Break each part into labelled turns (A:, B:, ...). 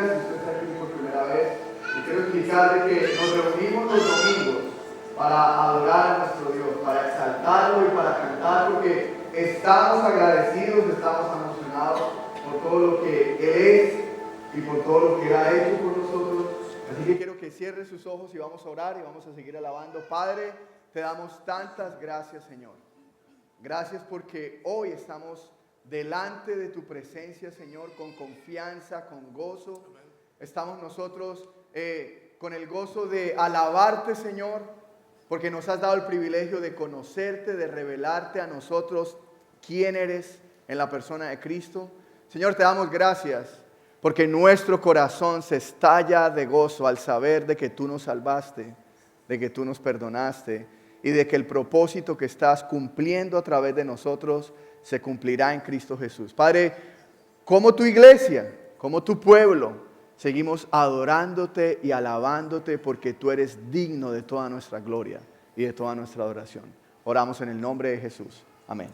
A: bendiga si usted está aquí por primera vez. Y quiero explicarle que nos reunimos los domingos para adorar a nuestro Dios, para exaltarlo y para cantar, porque estamos agradecidos, estamos emocionados por todo lo que Él es y por todo lo que Él ha hecho por nosotros. Así que quiero que cierre sus ojos y vamos a orar y vamos a seguir alabando. Padre, te damos tantas gracias, Señor. Gracias porque hoy estamos delante de tu presencia, Señor, con confianza, con gozo. Estamos nosotros con el gozo de alabarte, Señor, porque nos has dado el privilegio de conocerte, de revelarte a nosotros quién eres en la persona de Cristo. Señor, te damos gracias porque nuestro corazón se estalla de gozo al saber de que tú nos salvaste, de que tú nos perdonaste y de que el propósito que estás cumpliendo a través de nosotros se cumplirá en Cristo Jesús. Padre, como tu iglesia, como tu pueblo, seguimos adorándote y alabándote porque tú eres digno de toda nuestra gloria y de toda nuestra adoración. Oramos en el nombre de Jesús. Amén.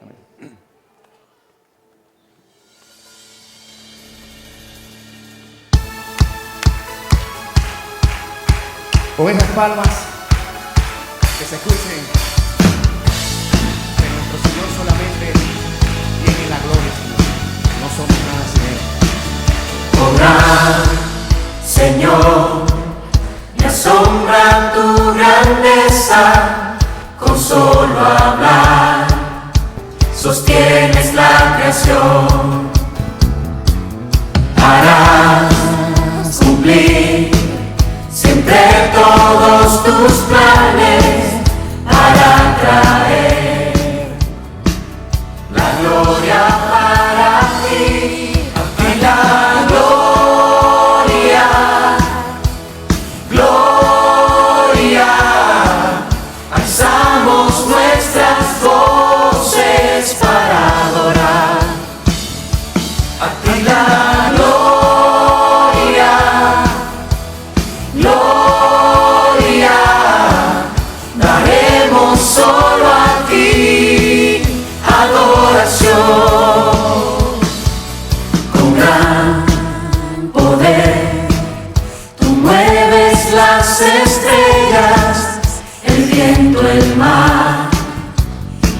A: Amén.
B: Buenas palmas que se escuchen de nuestro Señor solamente tiene la gloria, Señor. No somos nada sin Él.
C: Oh gran Señor, me asombra tu grandeza, con solo hablar sostienes la creación. Harás cumplir siempre todos tus planes para traer la gloria para ti. A ti la gloria, gloria, alzamos nuestras voces para adorar. A ti la gloria, gloria, daremos solo a ti adoración. Con gran poder tú mueves las estrellas, el viento, el mar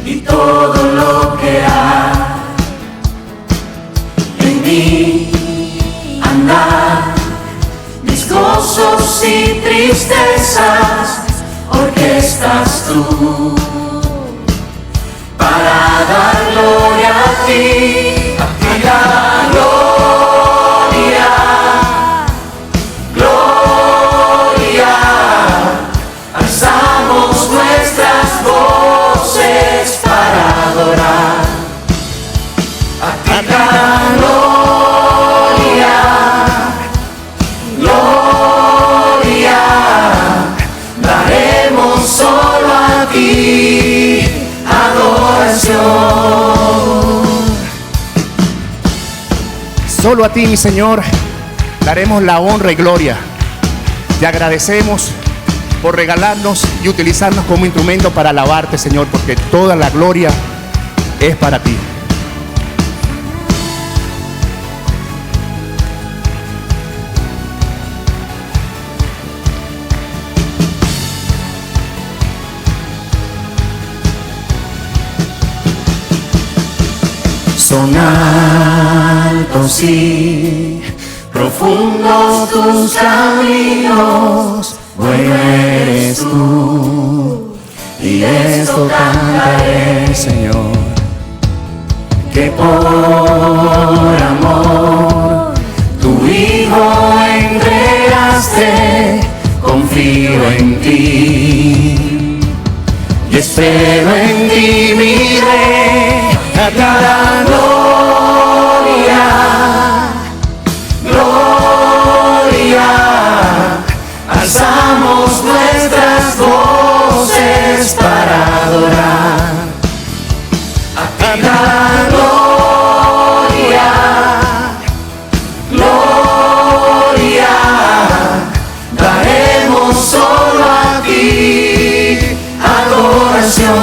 C: y todo lo que hay. En mí andar mis gozos y tristezas, orquestas tú para dar gloria a ti. A ti la gloria, gloria, alzamos nuestras voces para adorar. A ti la gloria, gloria, daremos solo a ti adoración.
B: Solo a ti, mi Señor, daremos la honra y gloria. Te agradecemos por regalarnos y utilizarnos como instrumento para alabarte, Señor, porque toda la gloria es para ti.
C: Son altos y profundos tus caminos, bueno eres tú, y esto cantaré, Señor, que por amor tu Hijo entregaste. Confío en ti y espero en ti, mi Rey. A ti la gloria, gloria, alzamos nuestras voces para adorar. A ti la gloria, gloria, daremos solo a ti adoración.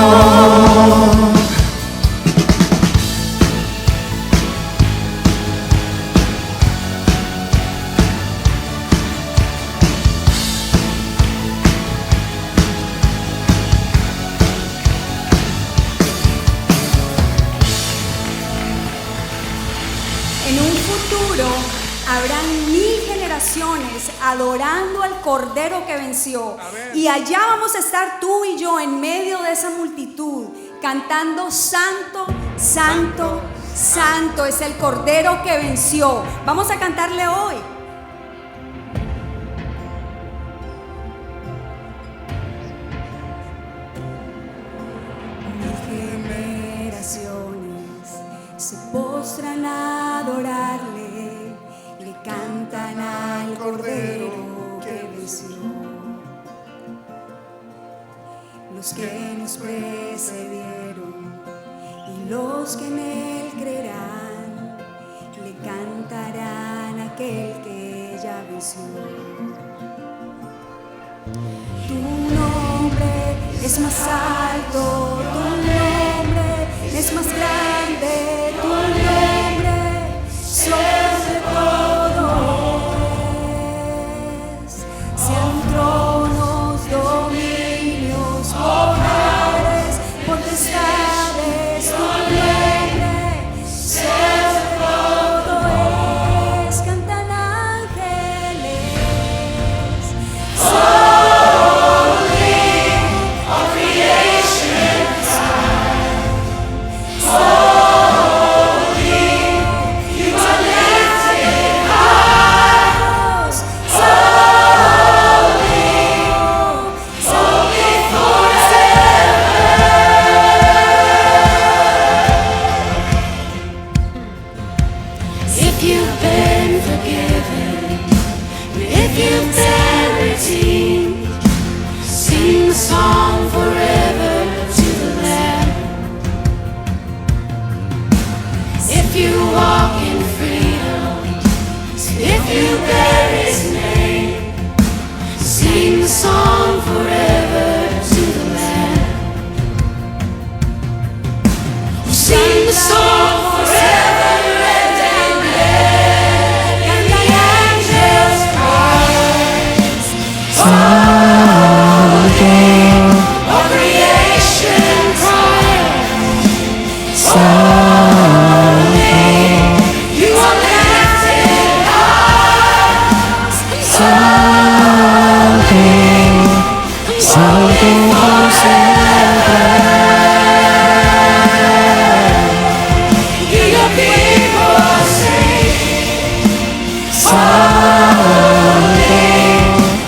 D: habrán 1000 generaciones adorando al Cordero que venció. Y allá vamos a estar tú y yo en medio de esa multitud, cantando santo, santo, santo es el Cordero que venció. Vamos a cantarle hoy. Se postran a adorarle, le cantan al Cordero que venció. Los que nos precedieron y los que en él creerán, le cantarán a aquel que ya venció. Tu nombre es más alto, tu nombre es más grande, tu nombre sobre todo es. Sean tronos, dominios, poderes, potestades, tu nombre sobre todo es. Cantan ángeles.
C: If you've been forgiven, if you've been redeemed, sing the song forever to the Lamb. If you walk in freedom, if you bear His name, sing the song forever to the Lamb. Sing the song forever and amen. And the angels rise. All creation cries. You are lifted high. Something for sempre. Hear your people sing. Someday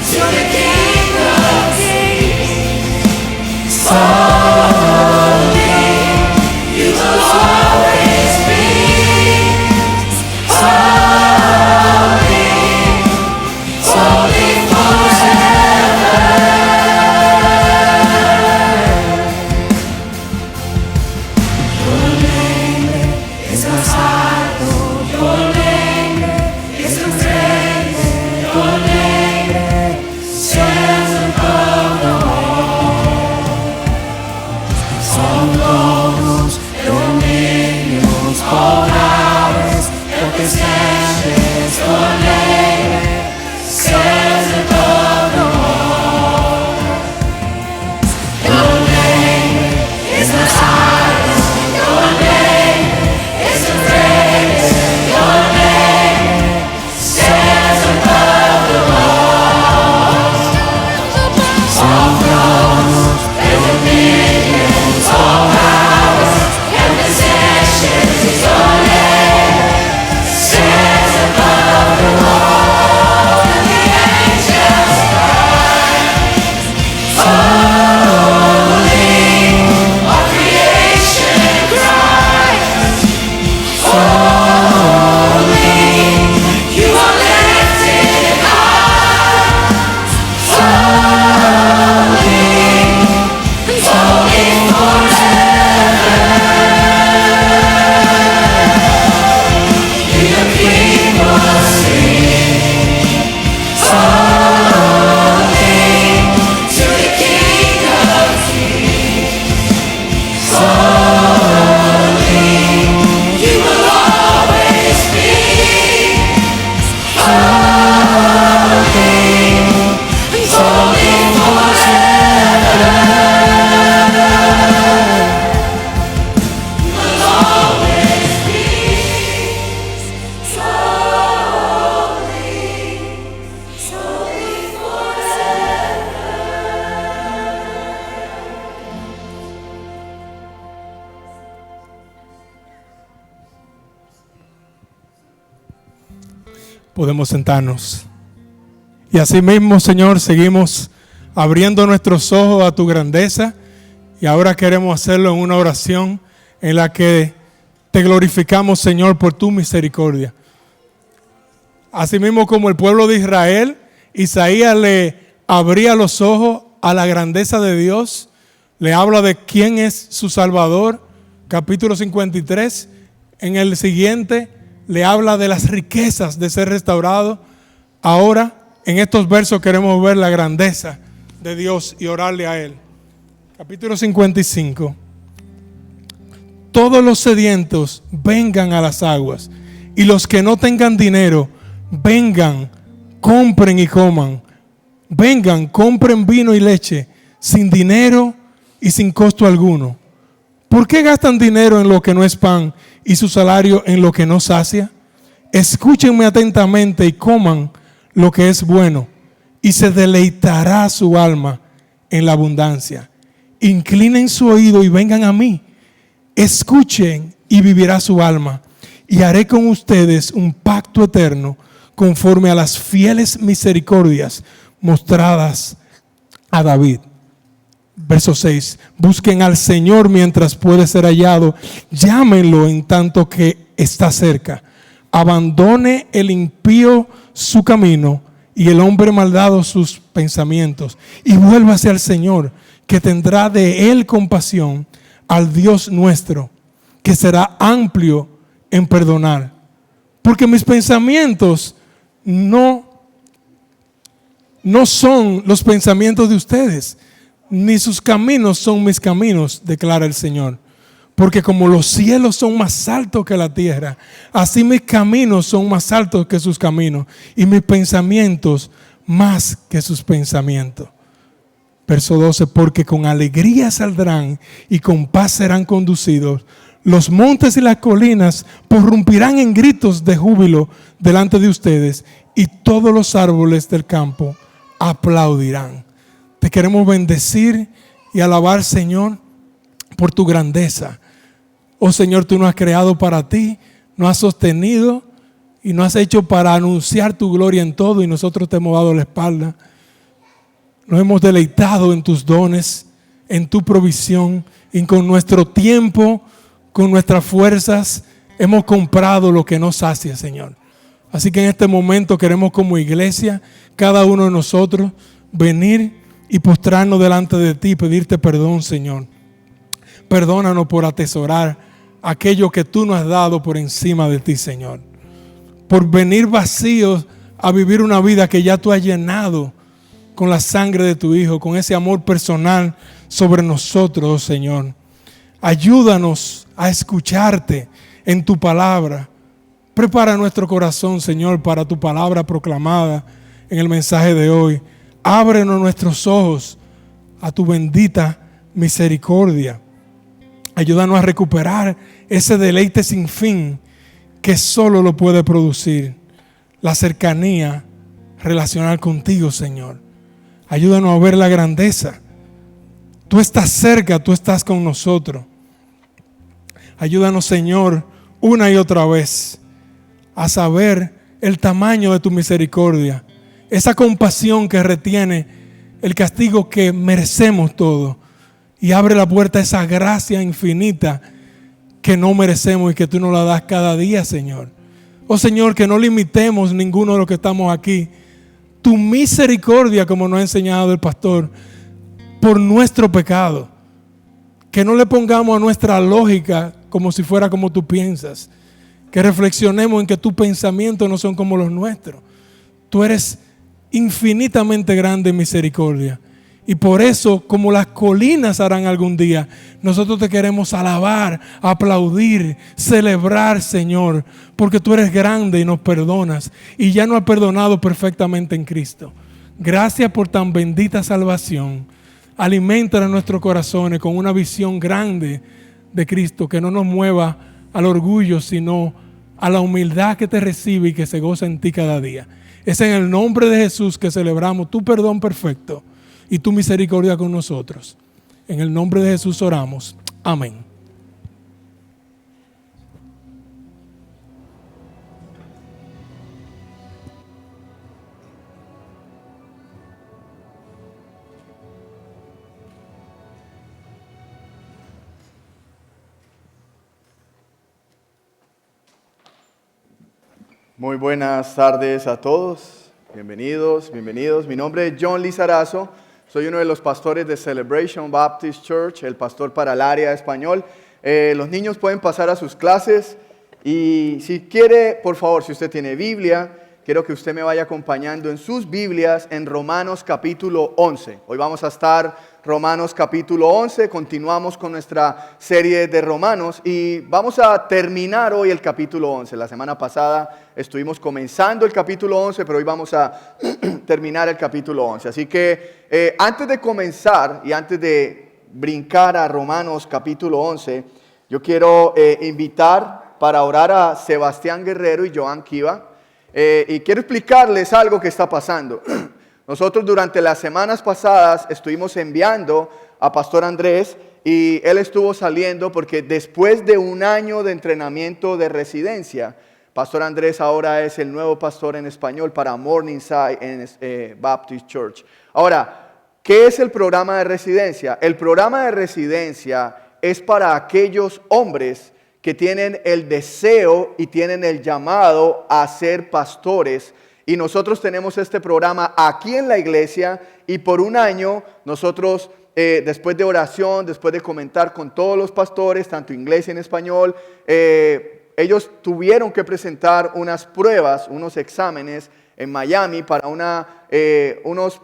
C: to the King of Kings. Someday you will always be. Someday
E: Podemos sentarnos. Y así mismo, Señor, seguimos abriendo nuestros ojos a tu grandeza. Y ahora queremos hacerlo en una oración en la que te glorificamos, Señor, por tu misericordia. Asimismo, como el pueblo de Israel, Isaías le abría los ojos a la grandeza de Dios. Le habla de quién es su Salvador. Capítulo 53. En el siguiente le habla de las riquezas de ser restaurado. Ahora, en estos versos queremos ver la grandeza de Dios y orarle a Él. Capítulo 55. Todos los sedientos vengan a las aguas, y los que no tengan dinero, vengan, compren y coman. Vengan, compren vino y leche, sin dinero y sin costo alguno. ¿Por qué gastan dinero en lo que no es pan y su salario en lo que no sacia? Escúchenme atentamente y coman lo que es bueno, y se deleitará su alma en la abundancia. Inclinen su oído y vengan a mí. Escuchen y vivirá su alma, y haré con ustedes un pacto eterno conforme a las fieles misericordias mostradas a David. Verso 6. Busquen al Señor mientras puede ser hallado. Llámenlo en tanto que está cerca. Abandone el impío su camino y el hombre malvado sus pensamientos. Y vuélvase al Señor, que tendrá de él compasión, al Dios nuestro, que será amplio en perdonar. Porque mis pensamientos no son los pensamientos de ustedes, ni sus caminos son mis caminos, declara el Señor. Porque como los cielos son más altos que la tierra, así mis caminos son más altos que sus caminos, y mis pensamientos más que sus pensamientos. Verso 12, porque con alegría saldrán y con paz serán conducidos. Los montes y las colinas prorrumpirán en gritos de júbilo delante de ustedes, y todos los árboles del campo aplaudirán. Te queremos bendecir y alabar, Señor, por tu grandeza. Oh Señor, tú nos has creado para ti, nos has sostenido y nos has hecho para anunciar tu gloria en todo, y nosotros te hemos dado la espalda. Nos hemos deleitado en tus dones, en tu provisión, y con nuestro tiempo, con nuestras fuerzas, hemos comprado lo que nos sacia, Señor. Así que en este momento queremos, como iglesia, cada uno de nosotros, venir y postrarnos delante de ti y pedirte perdón, Señor. Perdónanos por atesorar aquello que tú nos has dado por encima de ti, Señor. Por venir vacíos a vivir una vida que ya tú has llenado con la sangre de tu Hijo, con ese amor personal sobre nosotros, oh Señor. Ayúdanos a escucharte en tu palabra. Prepara nuestro corazón, Señor, para tu palabra proclamada en el mensaje de hoy. Ábrenos nuestros ojos a tu bendita misericordia. Ayúdanos a recuperar ese deleite sin fin que solo lo puede producir la cercanía relacional contigo, Señor. Ayúdanos a ver la grandeza. Tú estás cerca, tú estás con nosotros. Ayúdanos, Señor, una y otra vez a saber el tamaño de tu misericordia, esa compasión que retiene el castigo que merecemos todos, y abre la puerta a esa gracia infinita que no merecemos y que tú nos la das cada día, Señor. Oh Señor, que no limitemos ninguno de los que estamos aquí tu misericordia, como nos ha enseñado el pastor, por nuestro pecado. Que no le pongamos a nuestra lógica como si fuera como tú piensas. Que reflexionemos en que tus pensamientos no son como los nuestros. Tú eres infinitamente grande en misericordia. Y por eso, como las colinas harán algún día, nosotros te queremos alabar, aplaudir, celebrar, Señor, porque tú eres grande y nos perdonas, y ya nos has perdonado perfectamente en Cristo. Gracias por tan bendita salvación. Alimenta nuestros corazones con una visión grande de Cristo, que no nos mueva al orgullo, sino a la humildad que te recibe y que se goza en ti cada día. Es en el nombre de Jesús que celebramos tu perdón perfecto y tu misericordia con nosotros. En el nombre de Jesús oramos. Amén.
A: Muy buenas tardes a todos, bienvenidos. Mi nombre es John Lizarazo, soy uno de los pastores de Celebration Baptist Church, el pastor para el área español. Los niños pueden pasar a sus clases y si quiere, por favor, si usted tiene Biblia, quiero que usted me vaya acompañando en sus Biblias en Romanos capítulo 11. Hoy vamos a estar Romanos capítulo 11, continuamos con nuestra serie de Romanos y vamos a terminar hoy el capítulo 11. La semana pasada estuvimos comenzando el capítulo 11, pero hoy vamos a terminar el capítulo 11. Así que antes de comenzar y antes de brincar a Romanos capítulo 11, yo quiero invitar para orar a Sebastián Guerrero y Joan Kiva. Y quiero explicarles algo que está pasando. Nosotros durante las semanas pasadas estuvimos enviando a Pastor Andrés y él estuvo saliendo porque después de un año de entrenamiento de residencia, Pastor Andrés ahora es el nuevo pastor en español para Morningside en Baptist Church. Ahora, ¿qué es el programa de residencia? El programa de residencia es para aquellos hombres que tienen el deseo y tienen el llamado a ser pastores. Y nosotros tenemos este programa aquí en la iglesia y por un año nosotros, después de oración, después de comentar con todos los pastores, tanto inglés y en español, ellos tuvieron que presentar unas pruebas, unos exámenes en Miami para unos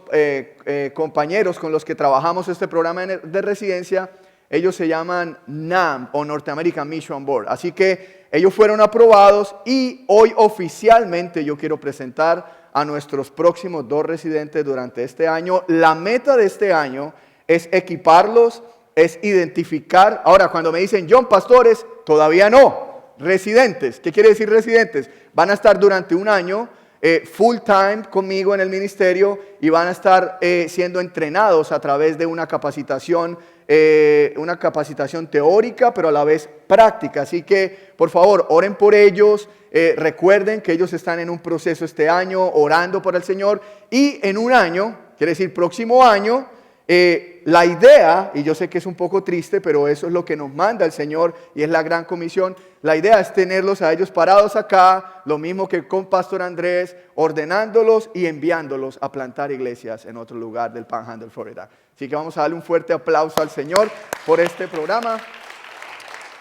A: compañeros con los que trabajamos este programa de residencia. Ellos se llaman NAM o North American Mission Board. Así que ellos fueron aprobados y hoy oficialmente yo quiero presentar a nuestros próximos 2 residentes durante este año. La meta de este año es equiparlos, es identificar. Ahora, cuando me dicen, John, pastores, todavía no. Residentes, ¿qué quiere decir residentes? Van a estar durante un año full time conmigo en el ministerio y van a estar siendo entrenados a través de una capacitación teórica, pero a la vez práctica. Así que, por favor, oren por ellos. Recuerden que ellos están en un proceso este año, orando por el Señor. Y en un año, quiere decir próximo año, la idea, y yo sé que es un poco triste, pero eso es lo que nos manda el Señor y es la gran comisión. La idea es tenerlos a ellos parados acá, lo mismo que con Pastor Andrés, ordenándolos y enviándolos a plantar iglesias en otro lugar del Panhandle, Florida. Así que vamos a darle un fuerte aplauso al Señor por este programa.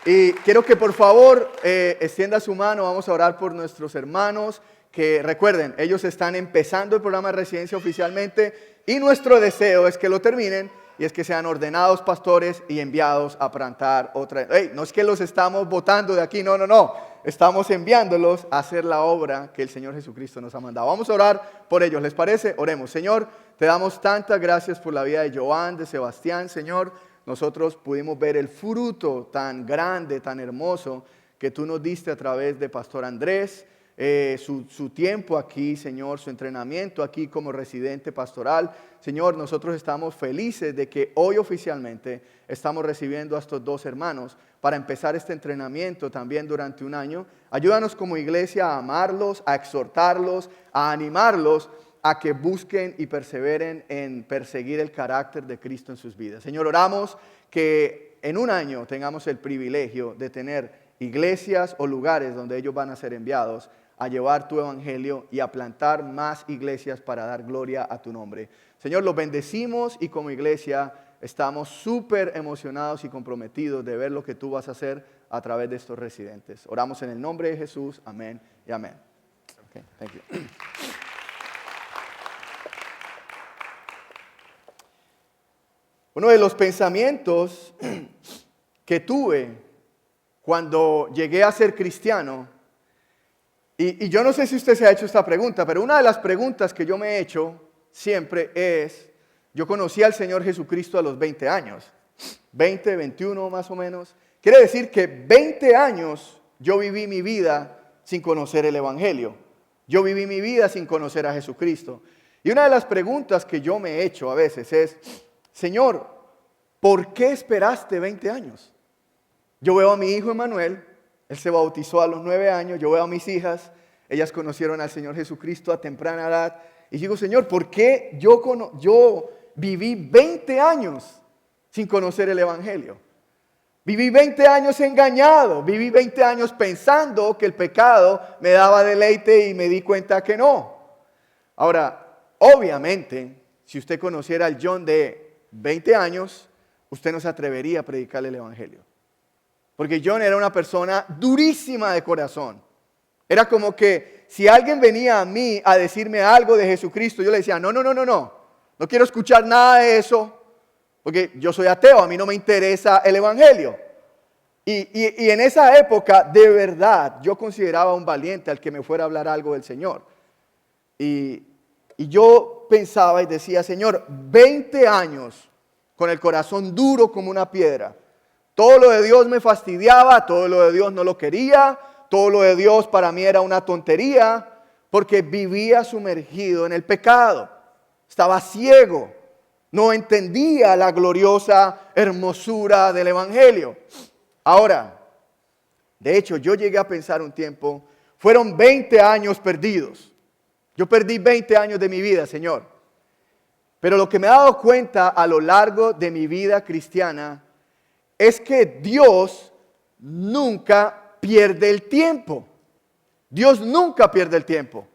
A: Y quiero que por favor extienda su mano, vamos a orar por nuestros hermanos, que recuerden, ellos están empezando el programa de residencia oficialmente y nuestro deseo es que lo terminen y es que sean ordenados pastores y enviados a plantar otra. No es que los estamos botando de aquí, no. Estamos enviándolos a hacer la obra que el Señor Jesucristo nos ha mandado. Vamos a orar por ellos, ¿les parece? Oremos. Señor, te damos tantas gracias por la vida de Joan, de Sebastián, Señor. Nosotros pudimos ver el fruto tan grande, tan hermoso que tú nos diste a través de Pastor Andrés. Su tiempo aquí, Señor, su entrenamiento aquí como residente pastoral. Señor, nosotros estamos felices de que hoy oficialmente estamos recibiendo a estos 2 hermanos para empezar este entrenamiento también durante un año. Ayúdanos como iglesia a amarlos, a exhortarlos, a animarlos a que busquen y perseveren en perseguir el carácter de Cristo en sus vidas. Señor, oramos que en un año tengamos el privilegio de tener iglesias o lugares donde ellos van a ser enviados a llevar tu evangelio y a plantar más iglesias para dar gloria a tu nombre. Señor, los bendecimos y como iglesia estamos súper emocionados y comprometidos de ver lo que tú vas a hacer a través de estos residentes. Oramos en el nombre de Jesús. Amén y amén. Okay, thank you. Uno de los pensamientos que tuve cuando llegué a ser cristiano, y yo no sé si usted se ha hecho esta pregunta, pero una de las preguntas que yo me he hecho siempre es, yo conocí al Señor Jesucristo a los 20 años, 20, 21 más o menos. Quiere decir que 20 años yo viví mi vida sin conocer el Evangelio. Yo viví mi vida sin conocer a Jesucristo. Y una de las preguntas que yo me he hecho a veces es, Señor, ¿por qué esperaste 20 años? Yo veo a mi hijo Emanuel, él se bautizó a los 9 años, yo veo a mis hijas, ellas conocieron al Señor Jesucristo a temprana edad, y digo, Señor, ¿por qué yo viví 20 años sin conocer el Evangelio? Viví 20 años engañado, viví 20 años pensando que el pecado me daba deleite y me di cuenta que no. Ahora, obviamente, si usted conociera al John de 20 años, usted no se atrevería a predicarle el evangelio. Porque John era una persona durísima de corazón. Era como que si alguien venía a mí a decirme algo de Jesucristo, yo le decía, no quiero escuchar nada de eso, porque yo soy ateo, a mí no me interesa el evangelio. Y en esa época, de verdad, yo consideraba un valiente al que me fuera a hablar algo del Señor. Y yo pensaba y decía, Señor, 20 años con el corazón duro como una piedra. Todo lo de Dios me fastidiaba, todo lo de Dios no lo quería, todo lo de Dios para mí era una tontería, porque vivía sumergido en el pecado. Estaba ciego, no entendía la gloriosa hermosura del evangelio. Ahora, de hecho, yo llegué a pensar un tiempo, fueron 20 años perdidos. Yo perdí 20 años de mi vida, Señor. Pero lo que me he dado cuenta a lo largo de mi vida cristiana es que Dios nunca pierde el tiempo. Dios nunca pierde el tiempo.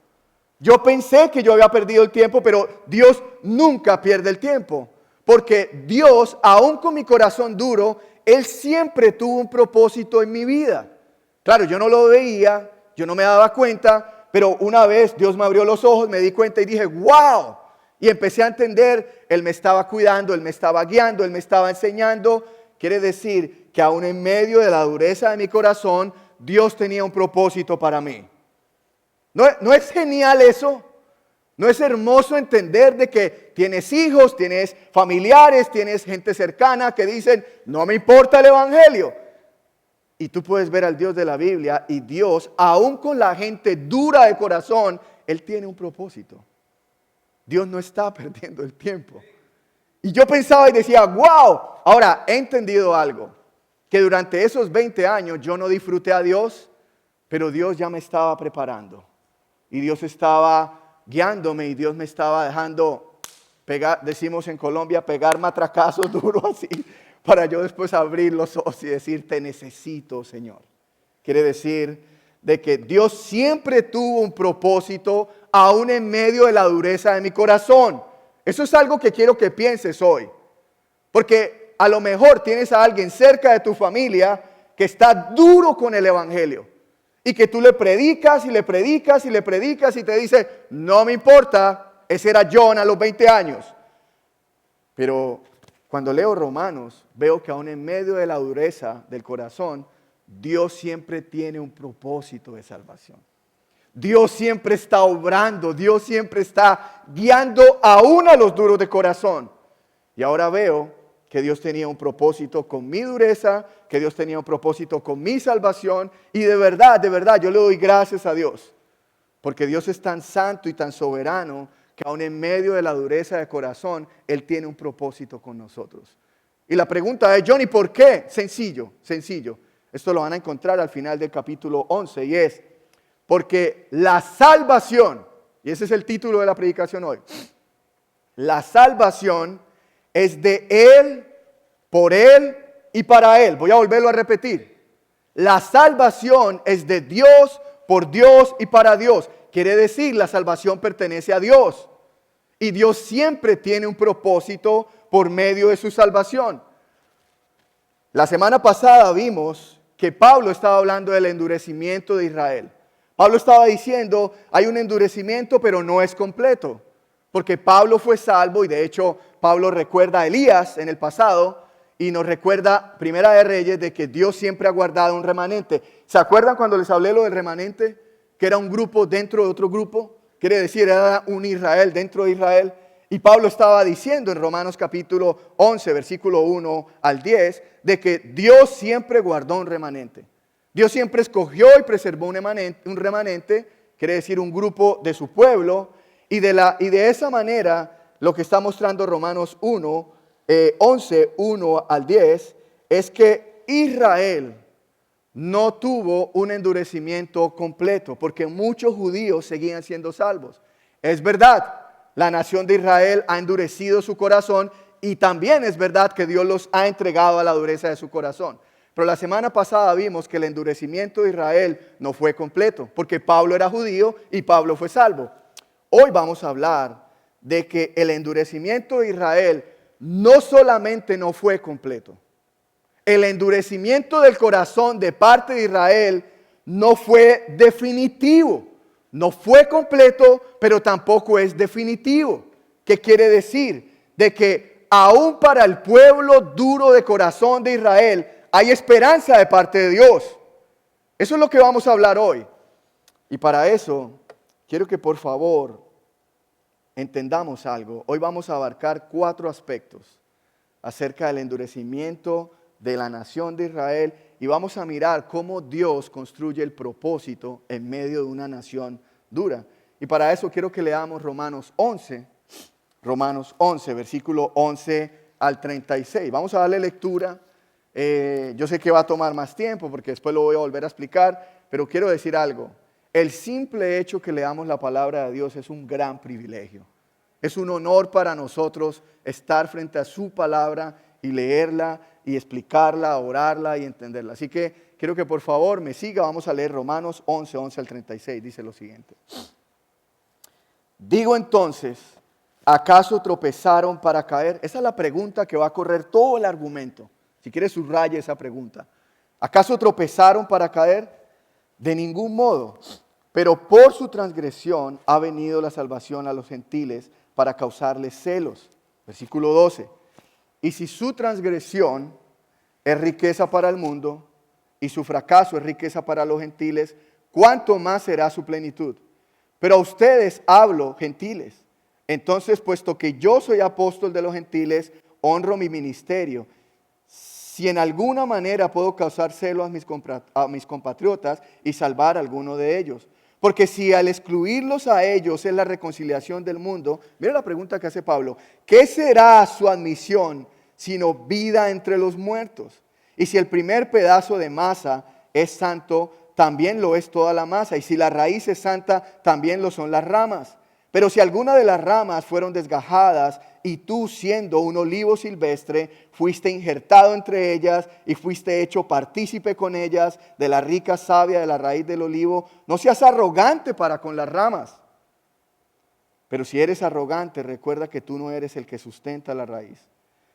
A: Yo pensé que yo había perdido el tiempo, pero Dios nunca pierde el tiempo. Porque Dios, aún con mi corazón duro, Él siempre tuvo un propósito en mi vida. Claro, yo no lo veía, yo no me daba cuenta, pero una vez Dios me abrió los ojos, me di cuenta y dije, ¡wow! Y empecé a entender, Él me estaba cuidando, Él me estaba guiando, Él me estaba enseñando. Quiere decir que aún en medio de la dureza de mi corazón, Dios tenía un propósito para mí. ¿No es genial eso? ¿No es hermoso entender de que tienes hijos, tienes familiares, tienes gente cercana que dicen, no me importa el evangelio? Y tú puedes ver al Dios de la Biblia y Dios, aún con la gente dura de corazón, Él tiene un propósito. Dios no está perdiendo el tiempo. Y yo pensaba y decía, wow, ahora he entendido algo, que durante esos 20 años yo no disfruté a Dios, pero Dios ya me estaba preparando. Y Dios estaba guiándome y Dios me estaba dejando pegar, decimos en Colombia, pegar matracazos duros así, para yo después abrir los ojos y decir, te necesito, Señor. Quiere decir de que Dios siempre tuvo un propósito, aún en medio de la dureza de mi corazón. Eso es algo que quiero que pienses hoy. Porque a lo mejor tienes a alguien cerca de tu familia que está duro con el evangelio. Y que tú le predicas y le predicas y le predicas y te dice, no me importa, ese era John a los 20 años. Pero cuando leo Romanos, veo que aún en medio de la dureza del corazón, Dios siempre tiene un propósito de salvación. Dios siempre está obrando, Dios siempre está guiando aún a los duros de corazón. Y ahora veo que Dios tenía un propósito con mi dureza, que Dios tenía un propósito con mi salvación. Y de verdad, yo le doy gracias a Dios. Porque Dios es tan santo y tan soberano que aún en medio de la dureza de corazón, Él tiene un propósito con nosotros. Y la pregunta es, Johnny, ¿por qué? Sencillo. Esto lo van a encontrar al final del capítulo 11 y es, porque la salvación, y ese es el título de la predicación hoy, la salvación es de Él, por Él y para Él. Voy a volverlo a repetir. La salvación es de Dios, por Dios y para Dios. Quiere decir, la salvación pertenece a Dios. Y Dios siempre tiene un propósito por medio de su salvación. La semana pasada vimos que Pablo estaba hablando del endurecimiento de Israel. Pablo estaba diciendo, hay un endurecimiento, pero no es completo. Porque Pablo fue salvo y de hecho Pablo recuerda a Elías en el pasado y nos recuerda, Primera de Reyes, de que Dios siempre ha guardado un remanente. ¿Se acuerdan cuando les hablé lo del remanente? Que era un grupo dentro de otro grupo. Quiere decir, era un Israel dentro de Israel. Y Pablo estaba diciendo en Romanos capítulo 11, versículo 1 al 10, de que Dios siempre guardó un remanente. Dios siempre escogió y preservó un remanente, quiere decir un grupo de su pueblo. Y de esa manera, lo que está mostrando Romanos 11, 1 al 10, es que Israel no tuvo un endurecimiento completo, porque muchos judíos seguían siendo salvos. Es verdad, la nación de Israel ha endurecido su corazón y también es verdad que Dios los ha entregado a la dureza de su corazón. Pero la semana pasada vimos que el endurecimiento de Israel no fue completo, porque Pablo era judío y Pablo fue salvo. Hoy vamos a hablar de que el endurecimiento de Israel no solamente no fue completo, el endurecimiento del corazón de parte de Israel no fue definitivo, no fue completo, pero tampoco es definitivo. ¿Qué quiere decir? De que aún para el pueblo duro de corazón de Israel hay esperanza de parte de Dios. Eso es lo que vamos a hablar hoy. Y para eso, quiero que por favor entendamos algo. Hoy vamos a abarcar 4 aspectos acerca del endurecimiento de la nación de Israel y vamos a mirar cómo Dios construye el propósito en medio de una nación dura. Y para eso quiero que leamos Romanos 11, versículo 11 al 36. Vamos a darle lectura. Yo sé que va a tomar más tiempo porque después lo voy a volver a explicar, pero quiero decir algo. El simple hecho que leamos la palabra de Dios es un gran privilegio. Es un honor para nosotros estar frente a su palabra y leerla y explicarla, orarla y entenderla. Así que quiero que por favor me siga. Vamos a leer Romanos 11, 11 al 36. Dice lo siguiente. Digo entonces, ¿acaso tropezaron para caer? Esa es la pregunta que va a correr todo el argumento. Si quieres subraye esa pregunta. ¿Acaso tropezaron para caer? De ningún modo. Pero por su transgresión ha venido la salvación a los gentiles para causarles celos. Versículo 12. Y si su transgresión es riqueza para el mundo y su fracaso es riqueza para los gentiles, ¿cuánto más será su plenitud? Pero a ustedes hablo, gentiles. Entonces, puesto que yo soy apóstol de los gentiles, honro mi ministerio. Si en alguna manera puedo causar celo a mis compatriotas y salvar a alguno de ellos. Porque si al excluirlos a ellos es la reconciliación del mundo, mira la pregunta que hace Pablo, ¿qué será su admisión sino vida entre los muertos? Y si el primer pedazo de masa es santo, también lo es toda la masa. Y si la raíz es santa, también lo son las ramas. Pero si alguna de las ramas fueron desgajadas y tú, siendo un olivo silvestre, fuiste injertado entre ellas y fuiste hecho partícipe con ellas de la rica savia de la raíz del olivo, no seas arrogante para con las ramas. Pero si eres arrogante, recuerda que tú no eres el que sustenta la raíz,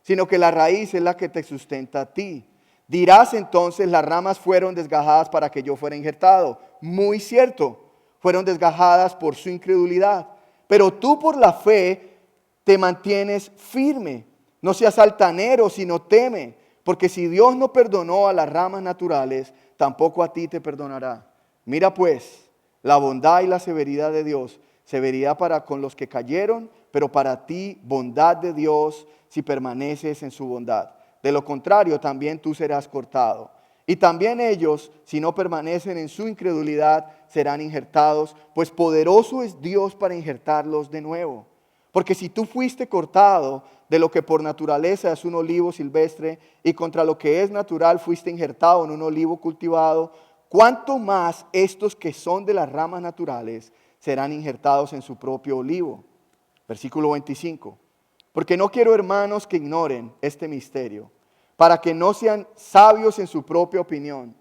A: sino que la raíz es la que te sustenta a ti. Dirás entonces, las ramas fueron desgajadas para que yo fuera injertado. Muy cierto, fueron desgajadas por su incredulidad. Pero tú por la fe te mantienes firme. No seas altanero, sino teme. Porque si Dios no perdonó a las ramas naturales, tampoco a ti te perdonará. Mira pues la bondad y la severidad de Dios. Severidad para con los que cayeron, pero para ti bondad de Dios si permaneces en su bondad. De lo contrario, también tú serás cortado. Y también ellos, si no permanecen en su incredulidad, serán injertados, pues poderoso es Dios para injertarlos de nuevo. Porque si tú fuiste cortado de lo que por naturaleza es un olivo silvestre, y contra lo que es natural fuiste injertado en un olivo cultivado, ¿cuánto más estos que son de las ramas naturales serán injertados en su propio olivo? Versículo 25. Porque no quiero, hermanos, que ignoren este misterio, para que no sean sabios en su propia opinión,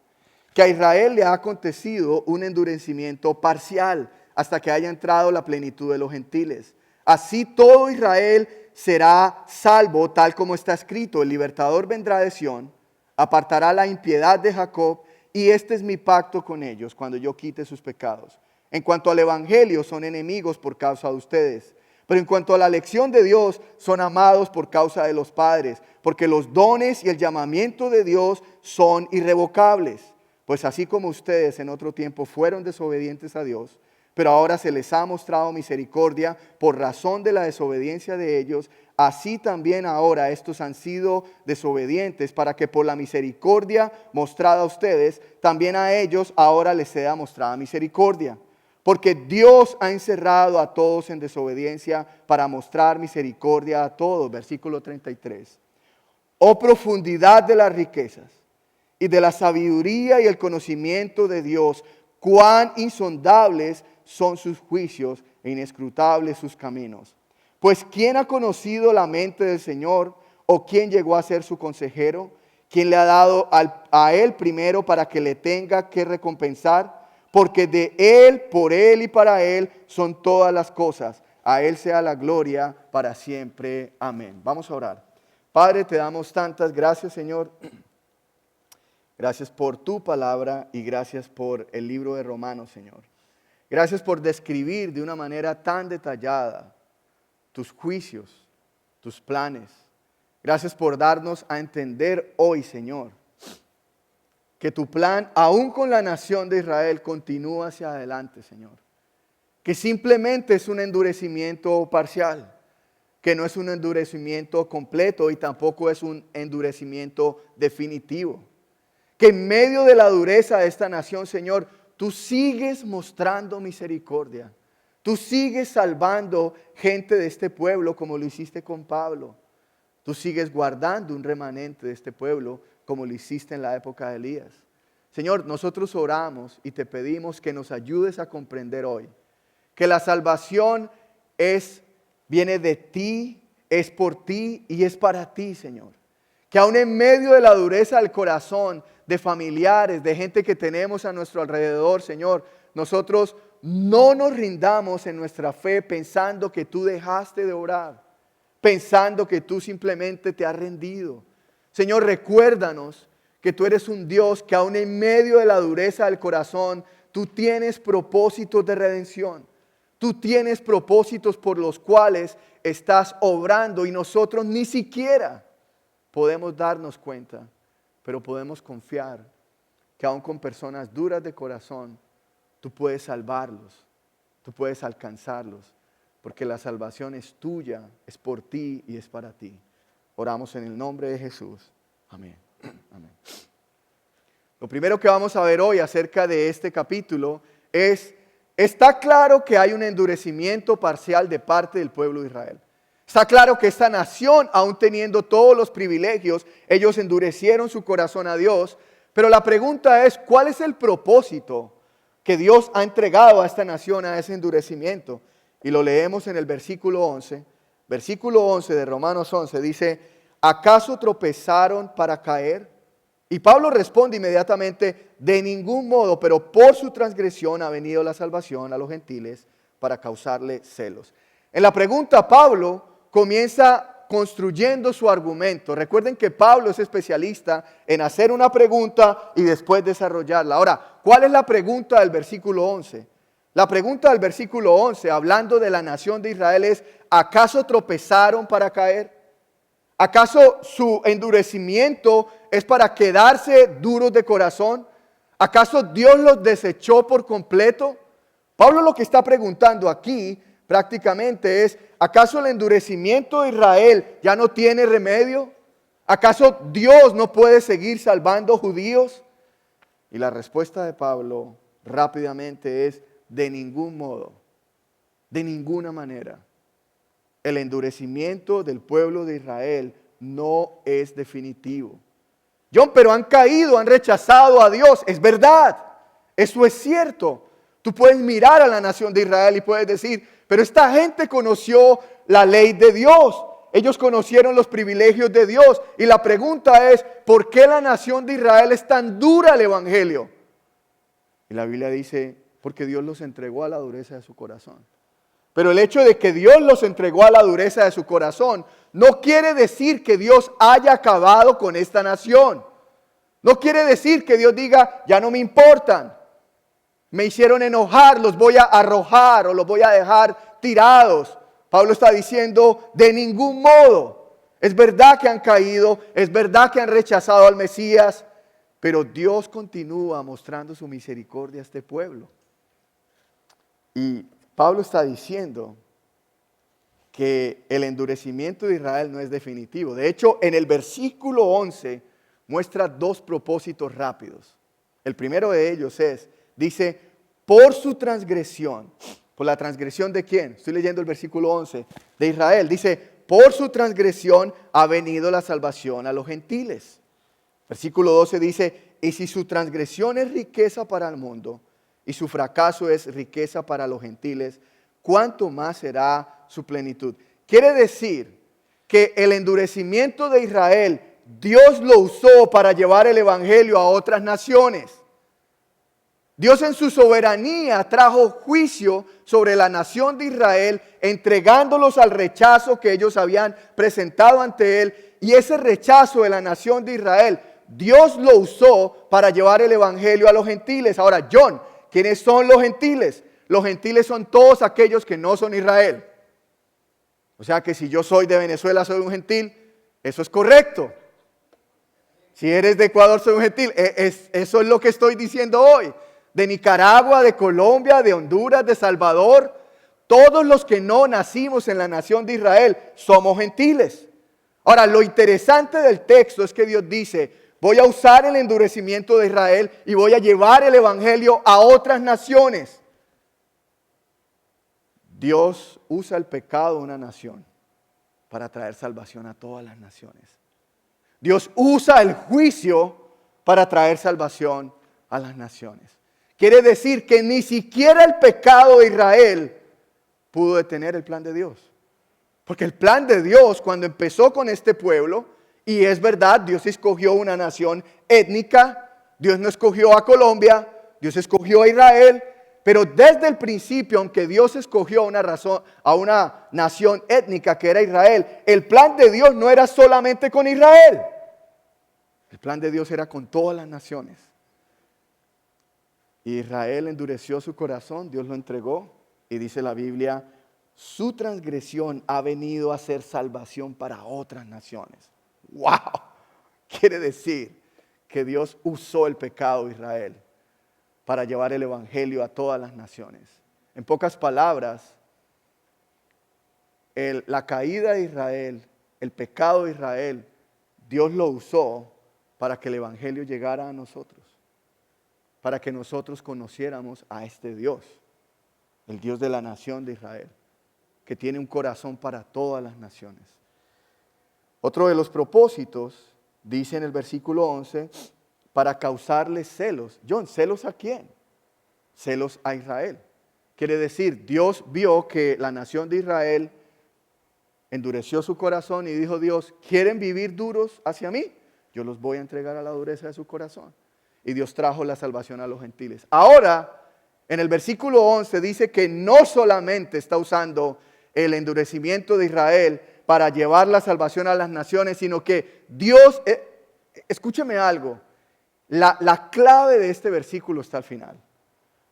A: que a Israel le ha acontecido un endurecimiento parcial hasta que haya entrado la plenitud de los gentiles. Así todo Israel será salvo, tal como está escrito: el libertador vendrá de Sión, apartará la impiedad de Jacob, y este es mi pacto con ellos cuando yo quite sus pecados. En cuanto al evangelio, son enemigos por causa de ustedes. Pero en cuanto a la elección de Dios, son amados por causa de los padres, porque los dones y el llamamiento de Dios son irrevocables. Pues así como ustedes en otro tiempo fueron desobedientes a Dios, pero ahora se les ha mostrado misericordia por razón de la desobediencia de ellos, así también ahora estos han sido desobedientes, para que por la misericordia mostrada a ustedes, también a ellos ahora les sea mostrada misericordia. Porque Dios ha encerrado a todos en desobediencia para mostrar misericordia a todos. Versículo 33. Oh profundidad de las riquezas y de la sabiduría y el conocimiento de Dios, cuán insondables son sus juicios e inescrutables sus caminos. Pues ¿quién ha conocido la mente del Señor? ¿O quién llegó a ser su consejero? ¿Quién le ha dado a él primero para que le tenga que recompensar? Porque de él, por él y para él son todas las cosas. A él sea la gloria para siempre. Amén. Vamos a orar. Padre, te damos tantas gracias, Señor. Gracias por tu palabra y gracias por el libro de Romanos, Señor. Gracias por describir de una manera tan detallada tus juicios, tus planes. Gracias por darnos a entender hoy, Señor, que tu plan, aún con la nación de Israel, continúa hacia adelante, Señor. Que simplemente es un endurecimiento parcial, que no es un endurecimiento completo y tampoco es un endurecimiento definitivo. Que en medio de la dureza de esta nación, Señor, tú sigues mostrando misericordia. Tú sigues salvando gente de este pueblo como lo hiciste con Pablo. Tú sigues guardando un remanente de este pueblo como lo hiciste en la época de Elías. Señor, nosotros oramos y te pedimos que nos ayudes a comprender hoy que la salvación viene de ti, es por ti y es para ti, Señor. Que aún en medio de la dureza del corazón, de familiares, de gente que tenemos a nuestro alrededor, Señor, nosotros no nos rindamos en nuestra fe pensando que tú dejaste de orar, pensando que tú simplemente te has rendido. Señor, recuérdanos que tú eres un Dios que aún en medio de la dureza del corazón, tú tienes propósitos de redención. Tú tienes propósitos por los cuales estás obrando y nosotros ni siquiera podemos darnos cuenta, pero podemos confiar que aún con personas duras de corazón, tú puedes salvarlos, tú puedes alcanzarlos, porque la salvación es tuya, es por ti y es para ti. Oramos en el nombre de Jesús. Amén. Amén. Lo primero que vamos a ver hoy acerca de este capítulo es, está claro que hay un endurecimiento parcial de parte del pueblo de Israel. Está claro que esta nación, aún teniendo todos los privilegios, ellos endurecieron su corazón a Dios. Pero la pregunta es, ¿cuál es el propósito que Dios ha entregado a esta nación, a ese endurecimiento? Y lo leemos en el versículo 11. Versículo 11 de Romanos 11 dice, ¿acaso tropezaron para caer? Y Pablo responde inmediatamente, de ningún modo, pero por su transgresión ha venido la salvación a los gentiles para causarle celos. En la pregunta, Pablo comienza construyendo su argumento. Recuerden que Pablo es especialista en hacer una pregunta y después desarrollarla. Ahora, ¿cuál es la pregunta del versículo 11? La pregunta del versículo 11, hablando de la nación de Israel, es, ¿acaso tropezaron para caer? ¿Acaso su endurecimiento es para quedarse duros de corazón? ¿Acaso Dios los desechó por completo? Pablo lo que está preguntando aquí prácticamente es, ¿acaso el endurecimiento de Israel ya no tiene remedio? ¿Acaso Dios no puede seguir salvando judíos? Y la respuesta de Pablo rápidamente es, de ningún modo, de ninguna manera. El endurecimiento del pueblo de Israel no es definitivo. John, pero han caído, han rechazado a Dios. Es verdad, eso es cierto. Tú puedes mirar a la nación de Israel y puedes decir, pero esta gente conoció la ley de Dios. Ellos conocieron los privilegios de Dios. Y la pregunta es, ¿por qué la nación de Israel es tan dura al evangelio? Y la Biblia dice, porque Dios los entregó a la dureza de su corazón. Pero el hecho de que Dios los entregó a la dureza de su corazón no quiere decir que Dios haya acabado con esta nación. No quiere decir que Dios diga, ya no me importan. Me hicieron enojar, los voy a arrojar o los voy a dejar tirados. Pablo está diciendo, de ningún modo. Es verdad que han caído, es verdad que han rechazado al Mesías, pero Dios continúa mostrando su misericordia a este pueblo. Y Pablo está diciendo que el endurecimiento de Israel no es definitivo. De hecho, en el versículo 11 muestra dos propósitos rápidos. El primero de ellos dice, por su transgresión. ¿Por la transgresión de quién? Estoy leyendo el versículo 11 de Israel. Dice, por su transgresión ha venido la salvación a los gentiles. Versículo 12 dice, y si su transgresión es riqueza para el mundo, y su fracaso es riqueza para los gentiles, ¿cuánto más será su plenitud? Quiere decir que el endurecimiento de Israel Dios lo usó para llevar el evangelio a otras naciones. Dios en su soberanía trajo juicio sobre la nación de Israel, entregándolos al rechazo que ellos habían presentado ante Él. Y ese rechazo de la nación de Israel, Dios lo usó para llevar el evangelio a los gentiles. Ahora, John, ¿quiénes son los gentiles? Los gentiles son todos aquellos que no son Israel. O sea que si yo soy de Venezuela, soy un gentil, eso es correcto. Si eres de Ecuador, soy un gentil. Eso es lo que estoy diciendo hoy. De Nicaragua, de Colombia, de Honduras, de Salvador, todos los que no nacimos en la nación de Israel somos gentiles. Ahora, lo interesante del texto es que Dios dice, voy a usar el endurecimiento de Israel y voy a llevar el evangelio a otras naciones. Dios usa el pecado de una nación para traer salvación a todas las naciones. Dios usa el juicio para traer salvación a las naciones. Quiere decir que ni siquiera el pecado de Israel pudo detener el plan de Dios. Porque el plan de Dios, cuando empezó con este pueblo, y es verdad, Dios escogió una nación étnica, Dios no escogió a Colombia, Dios escogió a Israel, pero desde el principio, aunque Dios escogió a una nación étnica que era Israel, el plan de Dios no era solamente con Israel. El plan de Dios era con todas las naciones. Y Israel endureció su corazón, Dios lo entregó, y dice la Biblia, su transgresión ha venido a ser salvación para otras naciones. ¡Wow! Quiere decir que Dios usó el pecado de Israel para llevar el evangelio a todas las naciones. En pocas palabras, la caída de Israel, el pecado de Israel, Dios lo usó para que el evangelio llegara a nosotros. Para que nosotros conociéramos a este Dios, el Dios de la nación de Israel, que tiene un corazón para todas las naciones. Otro de los propósitos, dice en el versículo 11, para causarles celos. John, ¿celos a quién? Celos a Israel. Quiere decir, Dios vio que la nación de Israel endureció su corazón y dijo Dios, ¿quieren vivir duros hacia mí? Yo los voy a entregar a la dureza de su corazón. Y Dios trajo la salvación a los gentiles. Ahora, en el versículo 11 dice que no solamente está usando el endurecimiento de Israel para llevar la salvación a las naciones, sino que Dios, escúcheme algo, la clave de este versículo está al final.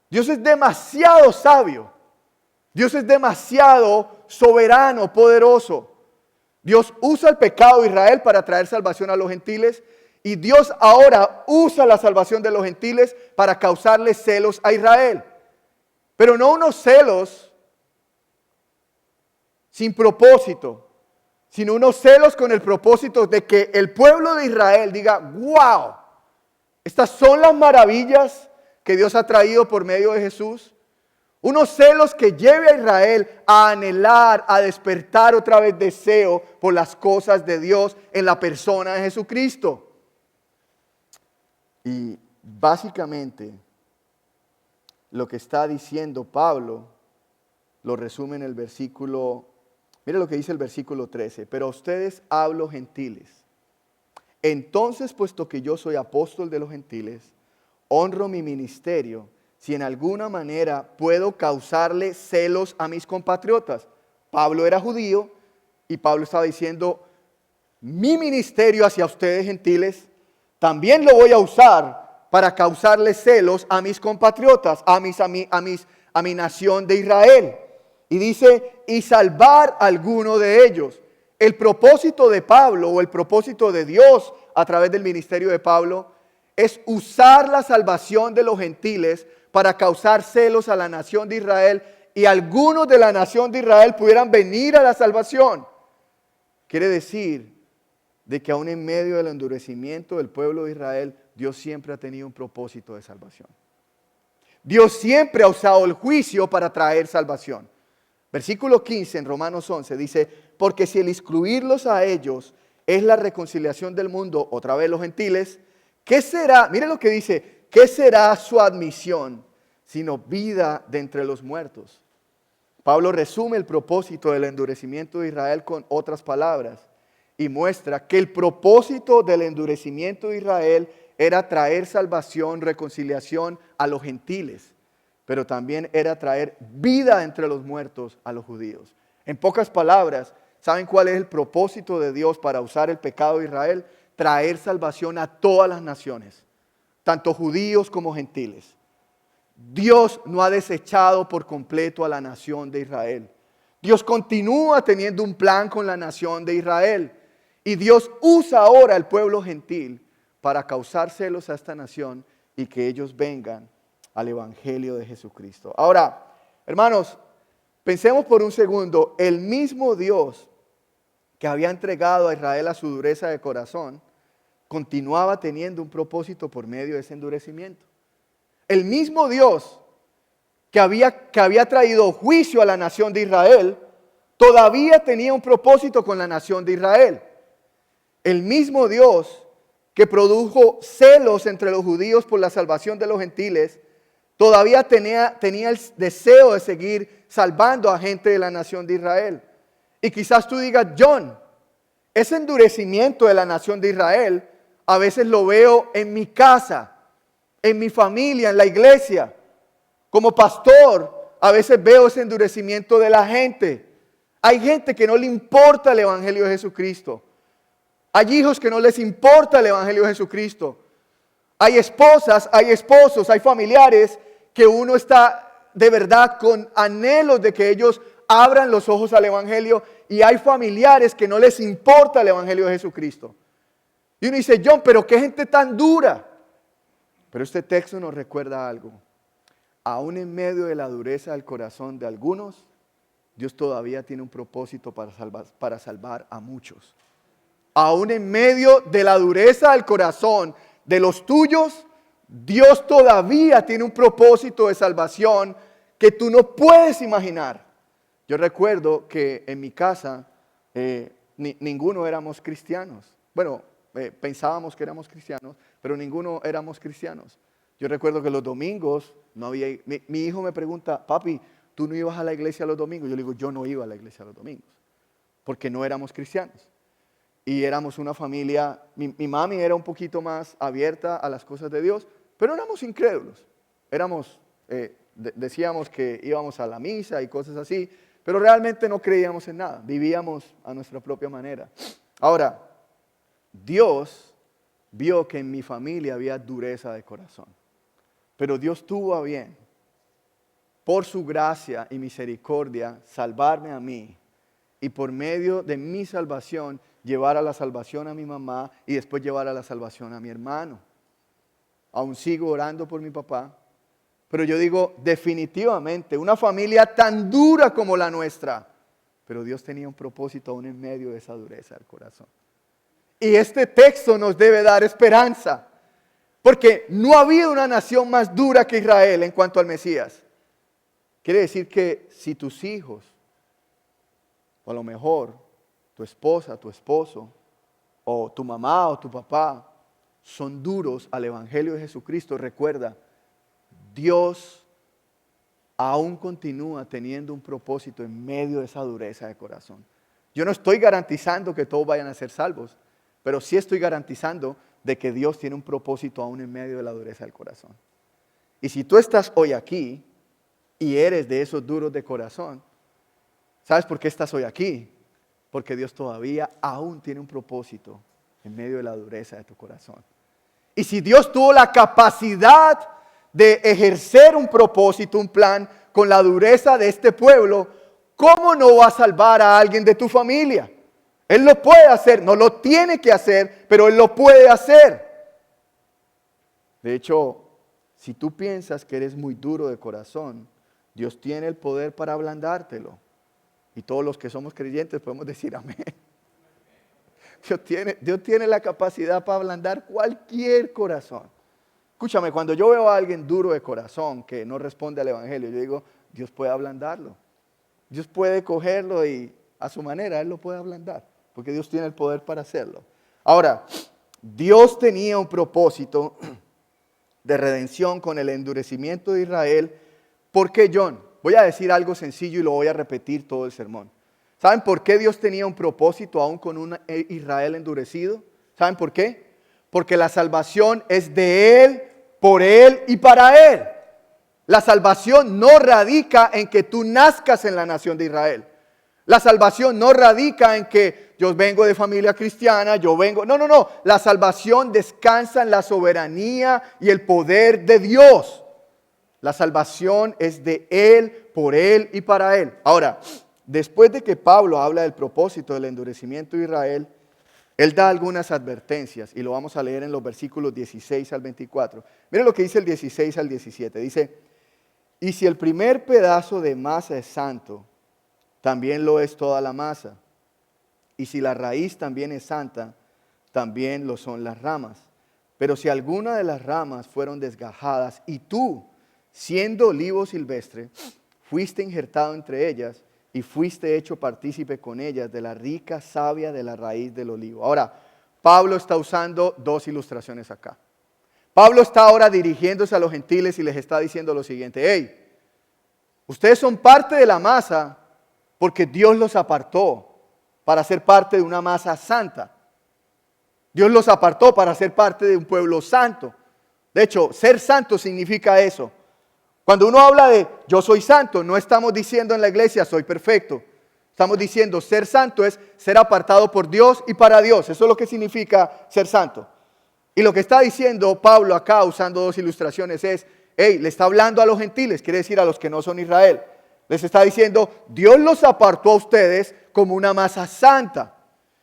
A: Dios es demasiado sabio, Dios es demasiado soberano, poderoso. Dios usa el pecado de Israel para traer salvación a los gentiles. Y Dios ahora usa la salvación de los gentiles para causarles celos a Israel. Pero no unos celos sin propósito, sino unos celos con el propósito de que el pueblo de Israel diga, wow, estas son las maravillas que Dios ha traído por medio de Jesús. Unos celos que lleve a Israel a anhelar, a despertar otra vez deseo por las cosas de Dios en la persona de Jesucristo. Y básicamente lo que está diciendo Pablo lo resume en el versículo, mire lo que dice el versículo 13, pero a ustedes hablo gentiles. Entonces, puesto que yo soy apóstol de los gentiles, honro mi ministerio si en alguna manera puedo causarle celos a mis compatriotas. Pablo era judío y Pablo estaba diciendo, mi ministerio hacia ustedes gentiles también lo voy a usar para causarle celos a mis compatriotas, a mi nación de Israel. Y dice, y salvar a alguno de ellos. El propósito de Pablo o el propósito de Dios a través del ministerio de Pablo es usar la salvación de los gentiles para causar celos a la nación de Israel y algunos de la nación de Israel pudieran venir a la salvación. Quiere decir de que aún en medio del endurecimiento del pueblo de Israel, Dios siempre ha tenido un propósito de salvación. Dios siempre ha usado el juicio para traer salvación. Versículo 15 en Romanos 11 dice, porque si el excluirlos a ellos es la reconciliación del mundo, otra vez los gentiles, ¿qué será? Mire lo que dice, ¿qué será su admisión sino vida de entre los muertos? Pablo resume el propósito del endurecimiento de Israel con otras palabras. y muestra que el propósito del endurecimiento de Israel era traer salvación, reconciliación a los gentiles, pero también era traer vida entre los muertos a los judíos. En pocas palabras, ¿saben cuál es el propósito de Dios para usar el pecado de Israel? Traer salvación a todas las naciones, tanto judíos como gentiles. Dios no ha desechado por completo a la nación de Israel. Dios continúa teniendo un plan con la nación de Israel. Y Dios usa ahora al pueblo gentil para causar celos a esta nación y que ellos vengan al evangelio de Jesucristo. Ahora, hermanos, pensemos por un segundo, el mismo Dios que había entregado a Israel a su dureza de corazón, continuaba teniendo un propósito por medio de ese endurecimiento. El mismo Dios que había traído juicio a la nación de Israel, todavía tenía un propósito con la nación de Israel. El mismo Dios que produjo celos entre los judíos por la salvación de los gentiles, todavía tenía el deseo de seguir salvando a gente de la nación de Israel. Y quizás tú digas, John, ese endurecimiento de la nación de Israel, a veces lo veo en mi casa, en mi familia, en la iglesia. Como pastor, a veces veo ese endurecimiento de la gente. Hay gente que no le importa el evangelio de Jesucristo. Hay hijos que no les importa el evangelio de Jesucristo. Hay esposas, hay esposos, hay familiares que uno está de verdad con anhelos de que ellos abran los ojos al evangelio, y hay familiares que no les importa el evangelio de Jesucristo. Y uno dice, John, pero qué gente tan dura. Pero este texto nos recuerda algo. Aún en medio de la dureza del corazón de algunos, Dios todavía tiene un propósito para salvar a muchos. Aún en medio de la dureza del corazón de los tuyos, Dios todavía tiene un propósito de salvación que tú no puedes imaginar. Yo recuerdo que en mi casa ninguno éramos cristianos. Bueno, pensábamos que éramos cristianos, pero ninguno éramos cristianos. Yo recuerdo que los domingos no había... Mi hijo me pregunta, papi, ¿tú no ibas a la iglesia los domingos? Yo le digo, yo no iba a la iglesia los domingos, porque no éramos cristianos. Y éramos una familia, mi mami era un poquito más abierta a las cosas de Dios, pero éramos incrédulos. Decíamos que íbamos a la misa y cosas así, pero realmente no creíamos en nada, vivíamos a nuestra propia manera. Ahora, Dios vio que en mi familia había dureza de corazón, pero Dios tuvo a bien, por su gracia y misericordia, salvarme a mí, y por medio de mi salvación, llevar a la salvación a mi mamá y después llevar a la salvación a mi hermano. Aún sigo orando por mi papá, pero yo digo, definitivamente, una familia tan dura como la nuestra, pero Dios tenía un propósito aún en medio de esa dureza del corazón. Y este texto nos debe dar esperanza, porque no ha habido una nación más dura que Israel en cuanto al Mesías. Quiere decir que si tus hijos, o a lo mejor tu esposa, tu esposo, o tu mamá o tu papá, son duros al evangelio de Jesucristo, recuerda, Dios aún continúa teniendo un propósito en medio de esa dureza de corazón. Yo no estoy garantizando que todos vayan a ser salvos, pero sí estoy garantizando de que Dios tiene un propósito aún en medio de la dureza del corazón. Y si tú estás hoy aquí y eres de esos duros de corazón, ¿sabes por qué estás hoy aquí? Porque Dios todavía aún tiene un propósito en medio de la dureza de tu corazón. Y si Dios tuvo la capacidad de ejercer un propósito, un plan con la dureza de este pueblo, ¿cómo no va a salvar a alguien de tu familia? Él lo puede hacer, no lo tiene que hacer, pero Él lo puede hacer. De hecho, si tú piensas que eres muy duro de corazón, Dios tiene el poder para ablandártelo. Y todos los que somos creyentes podemos decir amén. Dios tiene la capacidad para ablandar cualquier corazón. Escúchame, cuando yo veo a alguien duro de corazón que no responde al evangelio, yo digo, Dios puede ablandarlo. Dios puede cogerlo y a su manera Él lo puede ablandar, porque Dios tiene el poder para hacerlo. Ahora, Dios tenía un propósito de redención con el endurecimiento de Israel. ¿Por qué, John? Voy a decir algo sencillo y lo voy a repetir todo el sermón. ¿Saben por qué Dios tenía un propósito aún con un Israel endurecido? ¿Saben por qué? Porque la salvación es de Él, por Él y para Él. La salvación no radica en que tú nazcas en la nación de Israel. La salvación no radica en que yo vengo de familia cristiana, yo vengo... No, no, no. La salvación descansa en la soberanía y el poder de Dios. La salvación es de Él, por Él y para Él. Ahora, después de que Pablo habla del propósito del endurecimiento de Israel, él da algunas advertencias y lo vamos a leer en los versículos 16 al 24. Miren lo que dice el 16 al 17. Dice, y si el primer pedazo de masa es santo, también lo es toda la masa. Y si la raíz también es santa, también lo son las ramas. Pero si alguna de las ramas fueron desgajadas y tú, siendo olivo silvestre, fuiste injertado entre ellas y fuiste hecho partícipe con ellas de la rica savia de la raíz del olivo. Ahora, Pablo está usando dos ilustraciones acá. Pablo está ahora dirigiéndose a los gentiles y les está diciendo lo siguiente. Hey, ustedes son parte de la masa porque Dios los apartó para ser parte de una masa santa. Dios los apartó para ser parte de un pueblo santo. De hecho, ser santo significa eso. Cuando uno habla de yo soy santo, no estamos diciendo en la iglesia soy perfecto. Estamos diciendo ser santo es ser apartado por Dios y para Dios. Eso es lo que significa ser santo. Y lo que está diciendo Pablo acá usando dos ilustraciones es, hey, le está hablando a los gentiles, quiere decir a los que no son Israel. Les está diciendo, Dios los apartó a ustedes como una masa santa.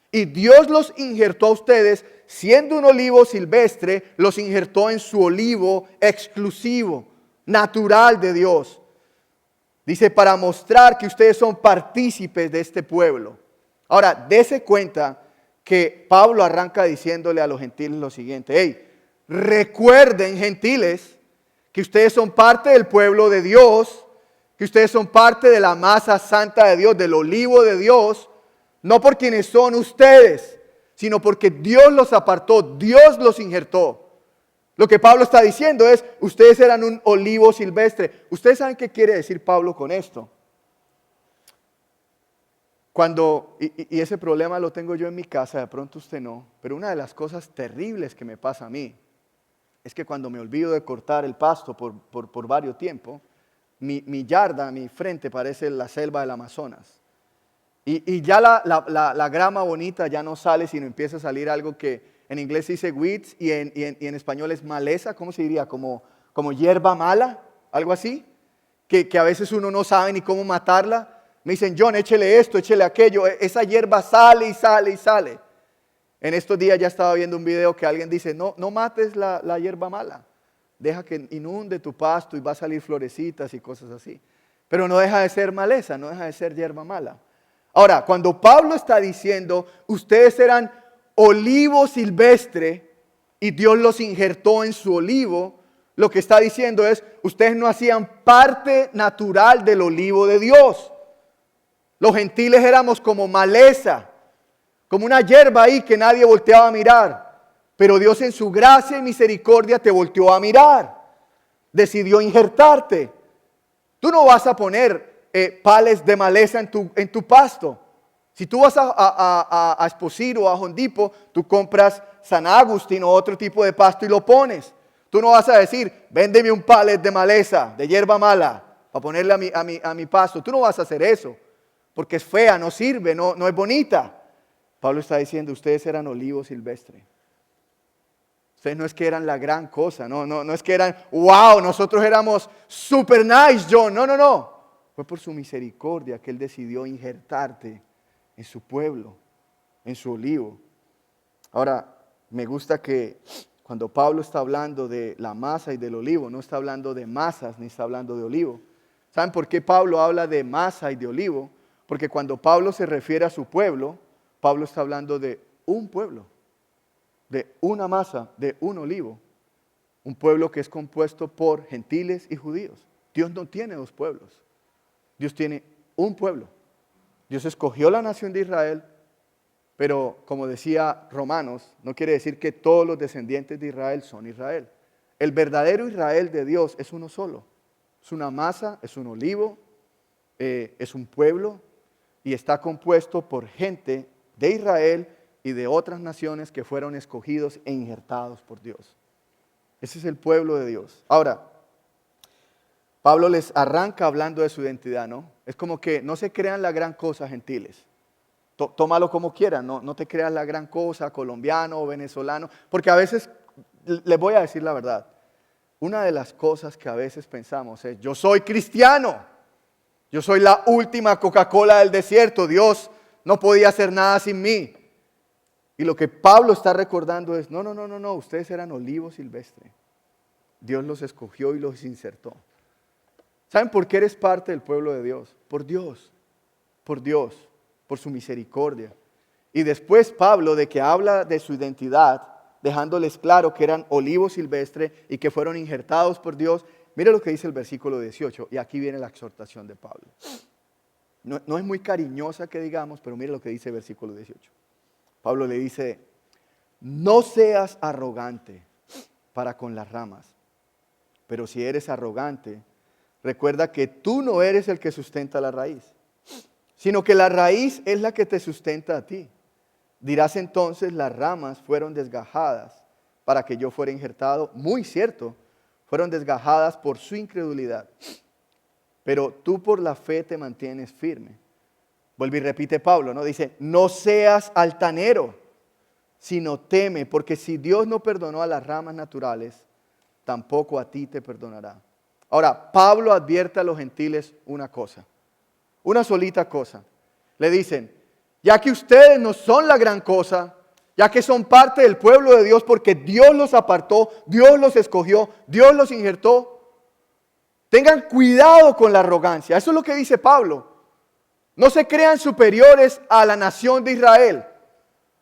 A: Y Dios los injertó a ustedes, siendo un olivo silvestre, los injertó en su olivo exclusivo, natural de Dios. Dice, para mostrar que ustedes son partícipes de este pueblo. Ahora, dése cuenta que Pablo arranca diciéndole a los gentiles lo siguiente. Hey, recuerden, gentiles, que ustedes son parte del pueblo de Dios, que ustedes son parte de la masa santa de Dios, del olivo de Dios, no por quienes son ustedes, sino porque Dios los apartó, Dios los injertó. Lo que Pablo está diciendo es, ustedes eran un olivo silvestre. ¿Ustedes saben qué quiere decir Pablo con esto? Y ese problema lo tengo yo en mi casa, de pronto usted no, pero una de las cosas terribles que me pasa a mí es que cuando me olvido de cortar el pasto por varios tiempos, mi yarda, mi frente parece la selva del Amazonas. Y ya la grama bonita ya no sale, sino empieza a salir algo que en inglés se dice weeds y en español es maleza. ¿Cómo se diría? Como hierba mala, algo así, que a veces uno no sabe ni cómo matarla. Me dicen, John, échele esto, échele aquello. Esa hierba sale y sale y sale. En estos días ya estaba viendo un video que alguien dice, no mates la hierba mala. Deja que inunde tu pasto y va a salir florecitas y cosas así. Pero no deja de ser maleza, no deja de ser hierba mala. Ahora, cuando Pablo está diciendo, ustedes eran olivo silvestre y Dios los injertó en su olivo, lo que está diciendo es, ustedes no hacían parte natural del olivo de Dios. Los gentiles éramos como maleza, como una hierba ahí que nadie volteaba a mirar. Pero Dios en su gracia y misericordia te volteó a mirar. Decidió injertarte. Tú no vas a poner pales de maleza en tu pasto. Si tú vas a Esposito o a Hondipo, tú compras San Agustín o otro tipo de pasto y lo pones. Tú no vas a decir, véndeme un palet de maleza, de hierba mala, para ponerle a mi pasto. Tú no vas a hacer eso, porque es fea, no sirve, no es bonita. Pablo está diciendo, ustedes eran olivo silvestre. Ustedes no es que eran la gran cosa, no es que eran, wow, nosotros éramos super nice, John. No. Fue por su misericordia que Él decidió injertarte en su pueblo, en su olivo. Ahora, me gusta que cuando Pablo está hablando de la masa y del olivo, no está hablando de masas ni está hablando de olivo. ¿Saben por qué Pablo habla de masa y de olivo? Porque cuando Pablo se refiere a su pueblo, Pablo está hablando de un pueblo, de una masa, de un olivo. Un pueblo que es compuesto por gentiles y judíos. Dios no tiene dos pueblos. Dios tiene un pueblo. Dios escogió la nación de Israel, pero como decía Romanos, no quiere decir que todos los descendientes de Israel son Israel. El verdadero Israel de Dios es uno solo. Es una masa, es un olivo, es un pueblo. y está compuesto por gente de Israel y de otras naciones que fueron escogidos e injertados por Dios. Ese es el pueblo de Dios. Ahora, Pablo les arranca hablando de su identidad, ¿no? Es como que no se crean la gran cosa, gentiles. Tómalo como quieran, no te creas la gran cosa, colombiano o venezolano, porque a veces, les voy a decir la verdad, una de las cosas que a veces pensamos es, yo soy cristiano, yo soy la última Coca-Cola del desierto, Dios no podía hacer nada sin mí. Y lo que Pablo está recordando es, no, ustedes eran olivo silvestre. Dios los escogió y los insertó. ¿Saben por qué eres parte del pueblo de Dios? Por Dios, por su misericordia. Y después Pablo, de que habla de su identidad, dejándoles claro que eran olivo silvestre y que fueron injertados por Dios. Mire lo que dice el versículo 18, y aquí viene la exhortación de Pablo. No es muy cariñosa que digamos, pero mire lo que dice el versículo 18. Pablo le dice, no seas arrogante para con las ramas, pero si eres arrogante, recuerda que tú no eres el que sustenta la raíz, sino que la raíz es la que te sustenta a ti. Dirás entonces, las ramas fueron desgajadas para que yo fuera injertado. Muy cierto, fueron desgajadas por su incredulidad, pero tú por la fe te mantienes firme. Vuelve y repite Pablo, ¿no? Dice, no seas altanero, sino teme, porque si Dios no perdonó a las ramas naturales, tampoco a ti te perdonará. Ahora, Pablo advierte a los gentiles una cosa, una solita cosa. Le dicen, ya que ustedes no son la gran cosa, ya que son parte del pueblo de Dios porque Dios los apartó, Dios los escogió, Dios los injertó, tengan cuidado con la arrogancia. Eso es lo que dice Pablo. No se crean superiores a la nación de Israel.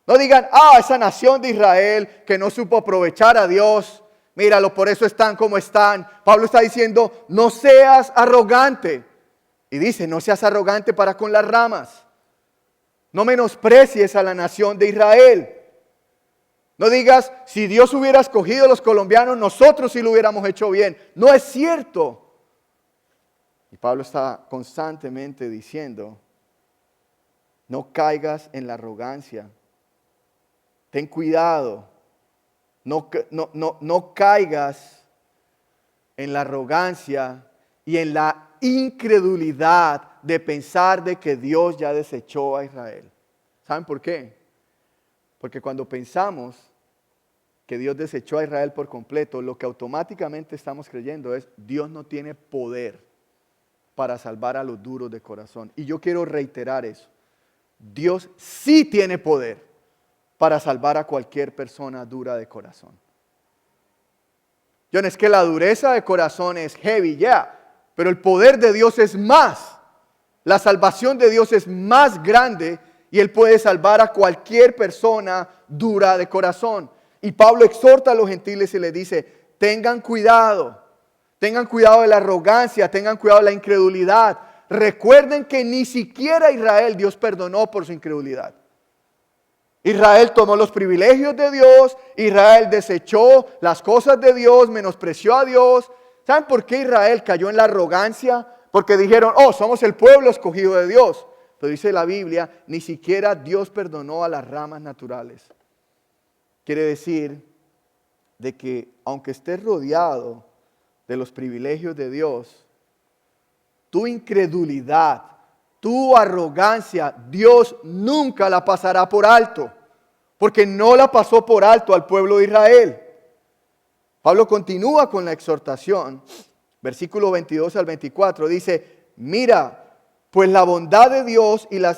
A: No digan, esa nación de Israel que no supo aprovechar a Dios, míralo, por eso están como están. Pablo está diciendo, no seas arrogante. Y dice, no seas arrogante para con las ramas. No menosprecies a la nación de Israel. No digas, si Dios hubiera escogido a los colombianos, nosotros sí lo hubiéramos hecho bien. No es cierto. Y Pablo está constantemente diciendo, no caigas en la arrogancia. Ten cuidado. No caigas en la arrogancia y en la incredulidad de pensar de que Dios ya desechó a Israel. ¿Saben por qué? Porque cuando pensamos que Dios desechó a Israel por completo, lo que automáticamente estamos creyendo es Dios no tiene poder para salvar a los duros de corazón. Y yo quiero reiterar eso. Dios sí tiene poder para salvar a cualquier persona dura de corazón. John, es que la dureza de corazón es heavy, pero el poder de Dios es más. La salvación de Dios es más grande y Él puede salvar a cualquier persona dura de corazón. Y Pablo exhorta a los gentiles y les dice, tengan cuidado de la arrogancia, tengan cuidado de la incredulidad. Recuerden que ni siquiera Israel Dios perdonó por su incredulidad. Israel tomó los privilegios de Dios, Israel desechó las cosas de Dios, menospreció a Dios. ¿Saben por qué Israel cayó en la arrogancia? Porque dijeron, somos el pueblo escogido de Dios. Pero dice la Biblia, ni siquiera Dios perdonó a las ramas naturales. Quiere decir de que aunque estés rodeado de los privilegios de Dios, tu incredulidad, tu arrogancia, Dios nunca la pasará por alto, porque no la pasó por alto al pueblo de Israel. Pablo continúa con la exhortación, versículo 22 al 24, dice, mira, pues la bondad de Dios y la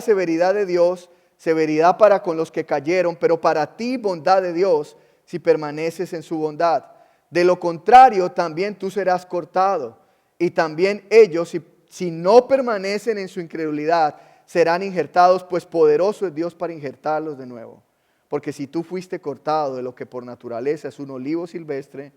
A: severidad de Dios, severidad para con los que cayeron, pero para ti bondad de Dios si permaneces en su bondad. De lo contrario, también tú serás cortado, y también ellos, si no permanecen en su incredulidad, serán injertados, pues poderoso es Dios para injertarlos de nuevo. Porque si tú fuiste cortado de lo que por naturaleza es un olivo silvestre,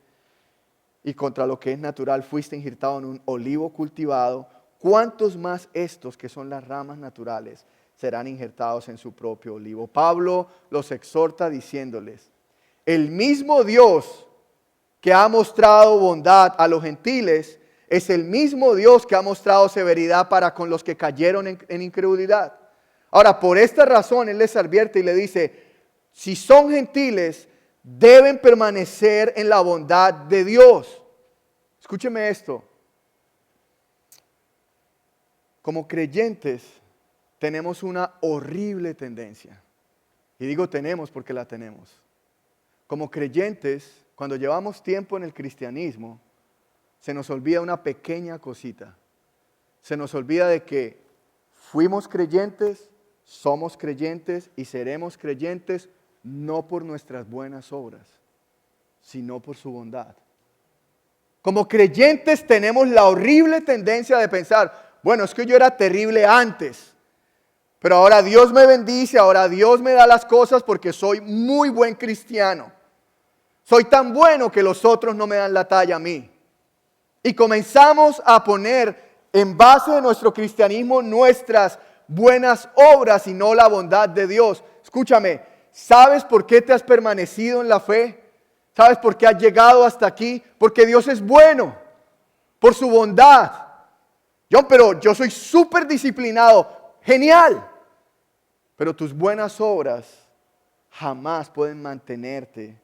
A: y contra lo que es natural fuiste injertado en un olivo cultivado, ¿cuántos más estos que son las ramas naturales serán injertados en su propio olivo? Pablo los exhorta diciéndoles, el mismo Dios que ha mostrado bondad a los gentiles, es el mismo Dios que ha mostrado severidad para con los que cayeron en incredulidad. Ahora, por esta razón, Él les advierte y le dice, si son gentiles, deben permanecer en la bondad de Dios. Escúcheme esto. Como creyentes, tenemos una horrible tendencia. Y digo tenemos porque la tenemos. Como creyentes, cuando llevamos tiempo en el cristianismo, se nos olvida una pequeña cosita. Se nos olvida de que fuimos creyentes, somos creyentes y seremos creyentes no por nuestras buenas obras, sino por su bondad. Como creyentes tenemos la horrible tendencia de pensar, bueno, es que yo era terrible antes, pero ahora Dios me bendice, ahora Dios me da las cosas porque soy muy buen cristiano. Soy tan bueno que los otros no me dan la talla a mí. Y comenzamos a poner en base de nuestro cristianismo nuestras buenas obras y no la bondad de Dios. Escúchame, ¿sabes por qué te has permanecido en la fe? ¿Sabes por qué has llegado hasta aquí? Porque Dios es bueno, por su bondad. Pero yo soy súper disciplinado. Genial. Pero tus buenas obras jamás pueden mantenerte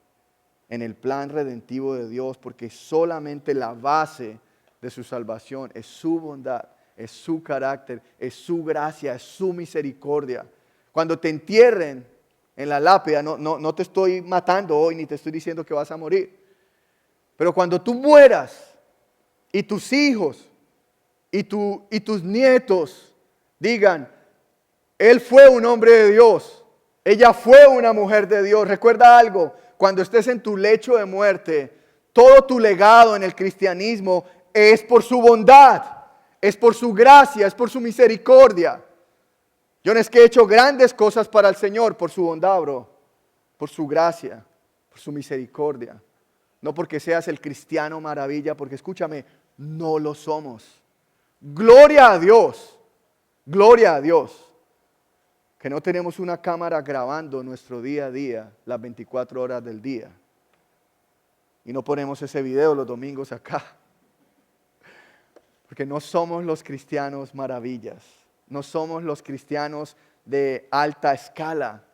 A: en el plan redentivo de Dios, porque solamente la base de su salvación es su bondad, es su carácter, es su gracia, es su misericordia. Cuando te entierren en la lápida, no te estoy matando hoy, ni te estoy diciendo que vas a morir. Pero cuando tú mueras y tus hijos y tus nietos digan, él fue un hombre de Dios, ella fue una mujer de Dios. Recuerda algo, cuando estés en tu lecho de muerte, todo tu legado en el cristianismo es por su bondad, es por su gracia, es por su misericordia. Yo no es que he hecho grandes cosas para el Señor, por su bondad, bro, por su gracia, por su misericordia. No porque seas el cristiano maravilla, porque escúchame, no lo somos. Gloria a Dios, gloria a Dios. Que no tenemos una cámara grabando nuestro día a día, las 24 horas del día. Y no ponemos ese video los domingos acá. Porque no somos los cristianos maravillas. No somos los cristianos de alta escala.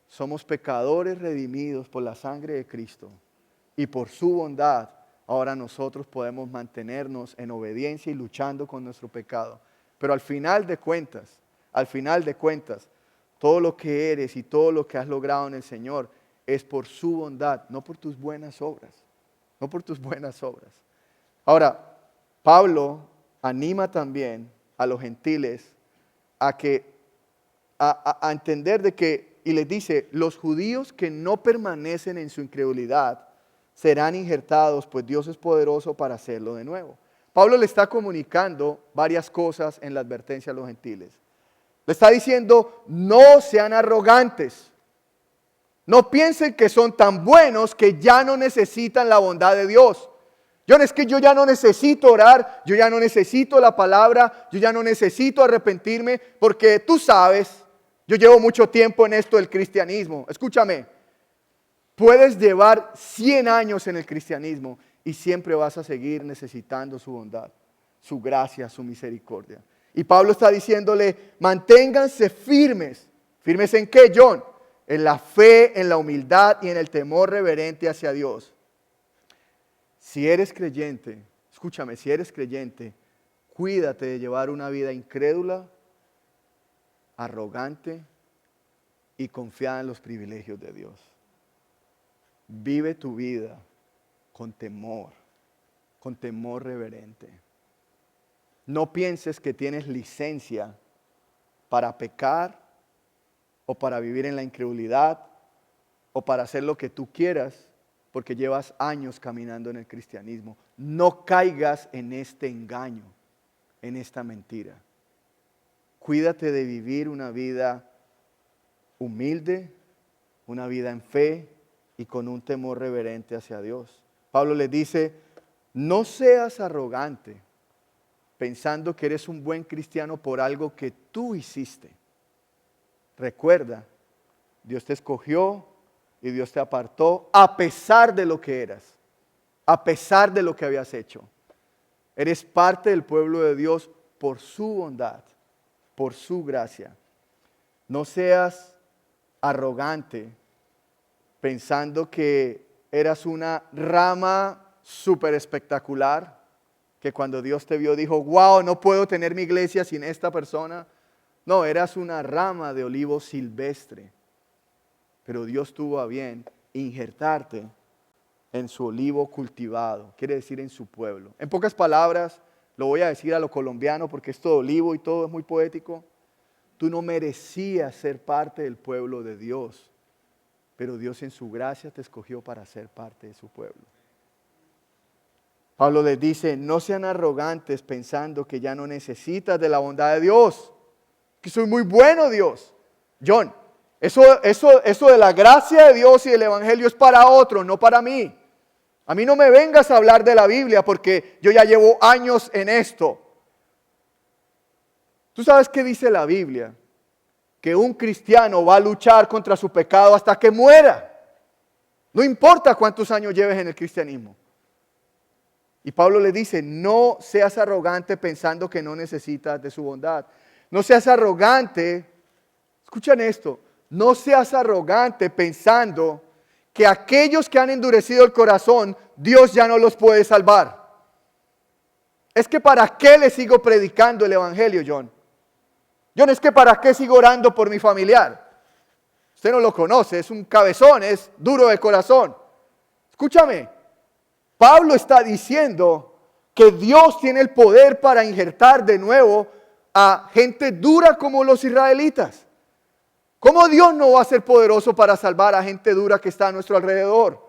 A: Somos pecadores redimidos por la sangre de Cristo. Y por su bondad, ahora nosotros podemos mantenernos en obediencia y luchando con nuestro pecado. Pero al final de cuentas, todo lo que eres y todo lo que has logrado en el Señor es por su bondad, no por tus buenas obras. No por tus buenas obras. Ahora, Pablo anima también a los gentiles a entender de que, y les dice, los judíos que no permanecen en su incredulidad serán injertados, pues Dios es poderoso para hacerlo de nuevo. Pablo le está comunicando varias cosas en la advertencia a los gentiles. Le está diciendo, no sean arrogantes. No piensen que son tan buenos que ya no necesitan la bondad de Dios. Es que yo ya no necesito orar, yo ya no necesito la palabra, yo ya no necesito arrepentirme, porque tú sabes, yo llevo mucho tiempo en esto del cristianismo. Escúchame, puedes llevar 100 años en el cristianismo y siempre vas a seguir necesitando su bondad, su gracia, su misericordia. Y Pablo está diciéndole, manténganse firmes. ¿Firmes en qué, John? En la fe, en la humildad y en el temor reverente hacia Dios. Si eres creyente, escúchame, si eres creyente, cuídate de llevar una vida incrédula, arrogante y confiada en los privilegios de Dios. Vive tu vida con temor reverente. No pienses que tienes licencia para pecar o para vivir en la incredulidad o para hacer lo que tú quieras porque llevas años caminando en el cristianismo. No caigas en este engaño, en esta mentira. Cuídate de vivir una vida humilde, una vida en fe y con un temor reverente hacia Dios. Pablo les dice, no seas arrogante, pensando que eres un buen cristiano por algo que tú hiciste. Recuerda, Dios te escogió y Dios te apartó a pesar de lo que eras, a pesar de lo que habías hecho. Eres parte del pueblo de Dios por su bondad, por su gracia. No seas arrogante pensando que eras una rama súper espectacular, que cuando Dios te vio dijo, wow, no puedo tener mi iglesia sin esta persona. No, eras una rama de olivo silvestre, pero Dios tuvo a bien injertarte en su olivo cultivado, quiere decir en su pueblo. En pocas palabras, lo voy a decir a lo colombiano porque esto de olivo y todo es muy poético. Tú no merecías ser parte del pueblo de Dios, pero Dios en su gracia te escogió para ser parte de su pueblo. Pablo les dice, no sean arrogantes pensando que ya no necesitas de la bondad de Dios, que soy muy bueno Dios. John, eso de la gracia de Dios y del evangelio es para otros, no para mí. A mí no me vengas a hablar de la Biblia porque yo ya llevo años en esto. ¿Tú sabes qué dice la Biblia? Que un cristiano va a luchar contra su pecado hasta que muera. No importa cuántos años lleves en el cristianismo. Y Pablo le dice, no seas arrogante pensando que no necesitas de su bondad. No seas arrogante, escuchen esto, no seas arrogante pensando que aquellos que han endurecido el corazón, Dios ya no los puede salvar. Es que ¿para qué le sigo predicando el evangelio, John? John, es que ¿para qué sigo orando por mi familiar? Usted no lo conoce, es un cabezón, es duro de corazón. Escúchame, Pablo está diciendo que Dios tiene el poder para injertar de nuevo a gente dura como los israelitas. ¿Cómo Dios no va a ser poderoso para salvar a gente dura que está a nuestro alrededor?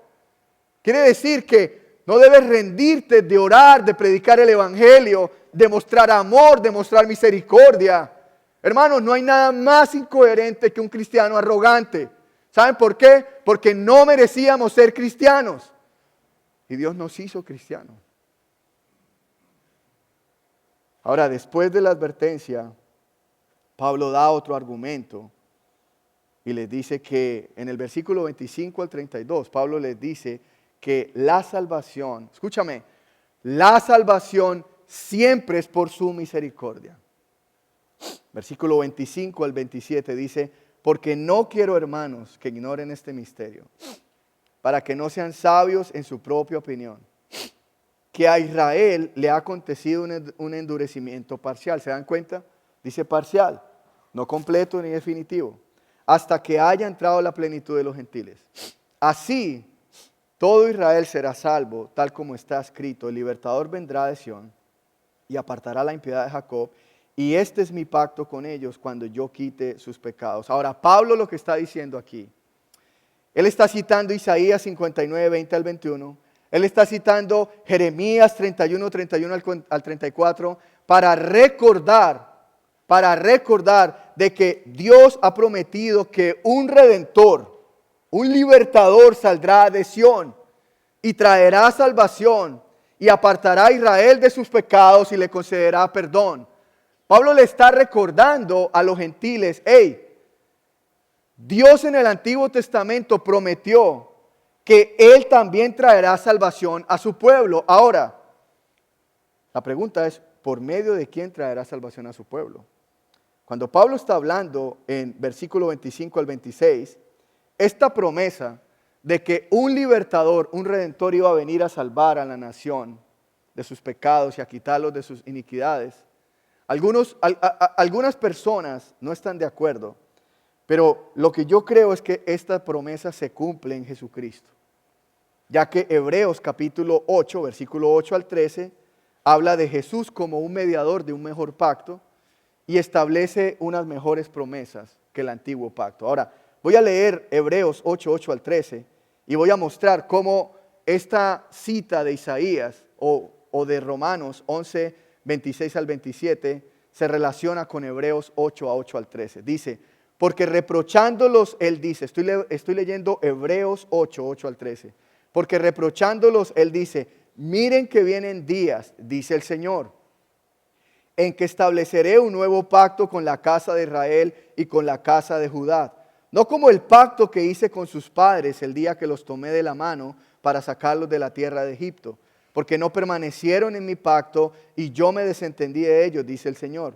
A: Quiere decir que no debes rendirte de orar, de predicar el evangelio, de mostrar amor, de mostrar misericordia. Hermanos, no hay nada más incoherente que un cristiano arrogante. ¿Saben por qué? Porque no merecíamos ser cristianos. Y Dios nos hizo cristianos. Ahora, después de la advertencia, Pablo da otro argumento. Y les dice que en el versículo 25 al 32, Pablo les dice que la salvación, escúchame, la salvación siempre es por su misericordia. Versículo 25 al 27 dice, porque no quiero, hermanos, que ignoren este misterio, para que no sean sabios en su propia opinión, que a Israel le ha acontecido un endurecimiento parcial. ¿Se dan cuenta? Dice parcial, no completo ni definitivo, hasta que haya entrado la plenitud de los gentiles. Así, todo Israel será salvo, tal como está escrito, el libertador vendrá de Sión y apartará la impiedad de Jacob, y este es mi pacto con ellos cuando yo quite sus pecados. Ahora, Pablo lo que está diciendo aquí, él está citando Isaías 59, 20 al 21, él está citando Jeremías 31, 31 al 34, para recordar de que Dios ha prometido que un redentor, un libertador saldrá de Sión y traerá salvación y apartará a Israel de sus pecados y le concederá perdón. Pablo le está recordando a los gentiles, hey, Dios en el Antiguo Testamento prometió que Él también traerá salvación a su pueblo. Ahora, la pregunta es, ¿por medio de quién traerá salvación a su pueblo? Cuando Pablo está hablando en versículo 25 al 26, esta promesa de que un libertador, un redentor iba a venir a salvar a la nación de sus pecados y a quitarlos de sus iniquidades, algunas personas no están de acuerdo, pero lo que yo creo es que esta promesa se cumple en Jesucristo, ya que Hebreos capítulo 8, versículo 8 al 13, habla de Jesús como un mediador de un mejor pacto y establece unas mejores promesas que el antiguo pacto. Ahora, voy a leer Hebreos 8, 8 al 13 y voy a mostrar cómo esta cita de Isaías o de Romanos 11, 26 al 27 se relaciona con Hebreos 8, a 8 al 13. Dice, porque reprochándolos, él dice, estoy leyendo Hebreos 8, 8 al 13. Porque reprochándolos, él dice, miren que vienen días, dice el Señor, en que estableceré un nuevo pacto con la casa de Israel y con la casa de Judá. No como el pacto que hice con sus padres el día que los tomé de la mano para sacarlos de la tierra de Egipto. porque no permanecieron en mi pacto y yo me desentendí de ellos, dice el Señor.